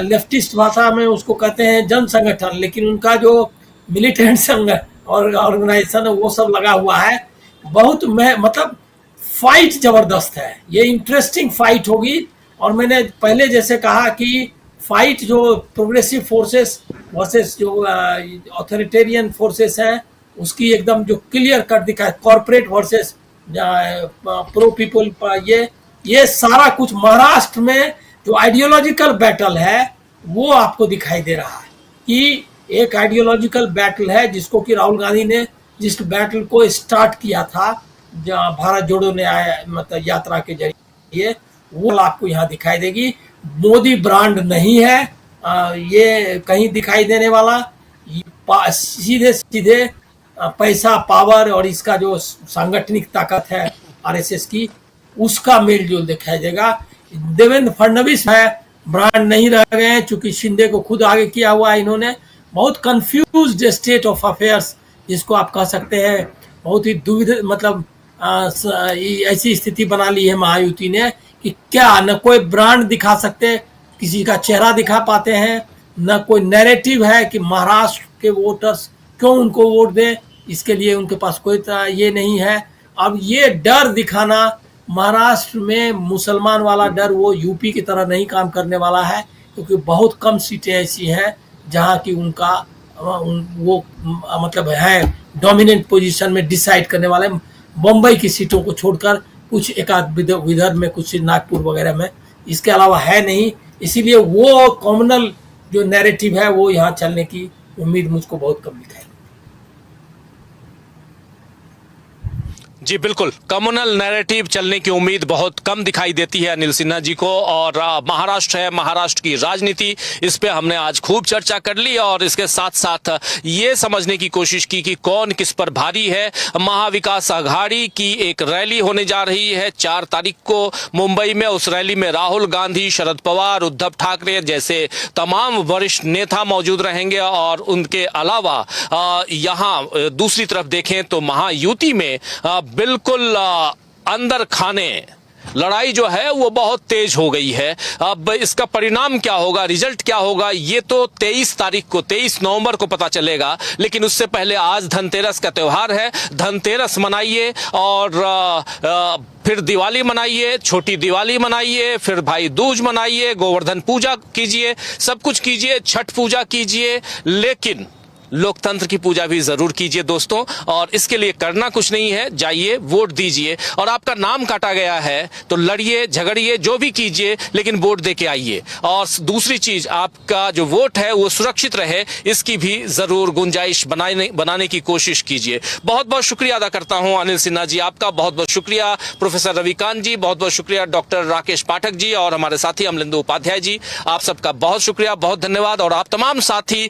लेफ्टिस्ट भाषा में उसको कहते हैं जन संगठन, लेकिन उनका जो मिलिटेंट संघ और ऑर्गेनाइजेशन है वो सब लगा हुआ है। बहुत मतलब फाइट जबरदस्त है, ये इंटरेस्टिंग फाइट होगी। और मैंने पहले जैसे कहा कि फाइट जो प्रोग्रेसिव फोर्सेस वर्सेस जो ऑथोरिटेरियन फोर्सेस हैं उसकी एकदम जो क्लियर कट दिखा है, कॉर्पोरेट वर्सेस प्रो पीपल, ये सारा कुछ महाराष्ट्र में जो आइडियोलॉजिकल बैटल है वो आपको दिखाई दे रहा है कि एक आइडियोलॉजिकल बैटल है जिसको कि राहुल गांधी ने जिस बैटल को स्टार्ट किया था भारत जोड़ो ने मतलब यात्रा के जरिए, वो आपको यहाँ दिखाई देगी। मोदी ब्रांड नहीं है ये कहीं दिखाई देने वाला, सीधे सीधे पैसा, पावर और इसका जो सांगठनिक ताकत है आरएसएस की, उसका मेल जोल दिखाई देगा। देवेंद्र फडणवीस है ब्रांड नहीं रह गए हैं, चूंकि शिंदे को खुद आगे किया हुआ है इन्होंने। बहुत कंफ्यूज्ड स्टेट ऑफ अफेयर्स जिसको आप कह सकते हैं, बहुत ही दुविधा मतलब ऐसी स्थिति बना ली है महायुति ने कि क्या न कोई ब्रांड दिखा सकते, किसी का चेहरा दिखा पाते हैं, न कोई नैरेटिव है कि महाराष्ट्र के वोटर्स क्यों उनको वोट दें, इसके लिए उनके पास कोई ये नहीं है। अब ये डर दिखाना महाराष्ट्र में मुसलमान वाला डर वो यूपी की तरह नहीं काम करने वाला है, क्योंकि बहुत कम सीटें ऐसी हैं जहाँ की उनका वो मतलब है डोमिनेंट पोजीशन में डिसाइड करने वाले। बम्बई की सीटों को छोड़कर कुछ एक आध विदर्भ में, कुछ नागपुर वगैरह में, इसके अलावा है नहीं। इसीलिए वो कॉमनल जो नैरेटिव है वो यहाँ चलने की उम्मीद मुझको बहुत कम दिखाई। जी बिल्कुल, कम्युनल नैरेटिव चलने की उम्मीद बहुत कम दिखाई देती है अनिल सिन्हा जी को। और महाराष्ट्र है, महाराष्ट्र की राजनीति, इस पे हमने आज खूब चर्चा कर ली और इसके साथ साथ ये समझने की कोशिश की कि कौन किस पर भारी है। महाविकास आघाड़ी की एक रैली होने जा रही है 4 तारीख को मुंबई में। उस रैली में राहुल गांधी, शरद पवार, उद्धव ठाकरे जैसे तमाम वरिष्ठ नेता मौजूद रहेंगे। और उनके अलावा यहाँ दूसरी तरफ देखें तो महायुति में बिल्कुल अंदर खाने लड़ाई जो है वो बहुत तेज हो गई है। अब इसका परिणाम क्या होगा, रिजल्ट क्या होगा, ये तो 23 तारीख को, 23 नवंबर को पता चलेगा। लेकिन उससे पहले आज धनतेरस का त्योहार है, धनतेरस मनाइए और फिर दिवाली मनाइए, छोटी दिवाली मनाइए, फिर भाई दूज मनाइए, गोवर्धन पूजा कीजिए, सब कुछ कीजिए, छठ पूजा कीजिए। लेकिन लोकतंत्र की पूजा भी जरूर कीजिए दोस्तों। और इसके लिए करना कुछ नहीं है, जाइए वोट दीजिए। और आपका नाम काटा गया है तो लड़िए झगड़िए जो भी कीजिए, लेकिन वोट दे के आइए। और दूसरी चीज, आपका जो वोट है वो सुरक्षित रहे, इसकी भी जरूर गुंजाइश बनाने की कोशिश कीजिए। बहुत बहुत शुक्रिया अदा करता हूं अनिल सिन्हा जी, आपका बहुत बहुत शुक्रिया। प्रोफेसर रविकांत जी, बहुत बहुत शुक्रिया। डॉक्टर राकेश पाठक जी और हमारे साथी अमलिंदु उपाध्याय जी, आप सबका बहुत शुक्रिया, बहुत धन्यवाद। और आप तमाम साथी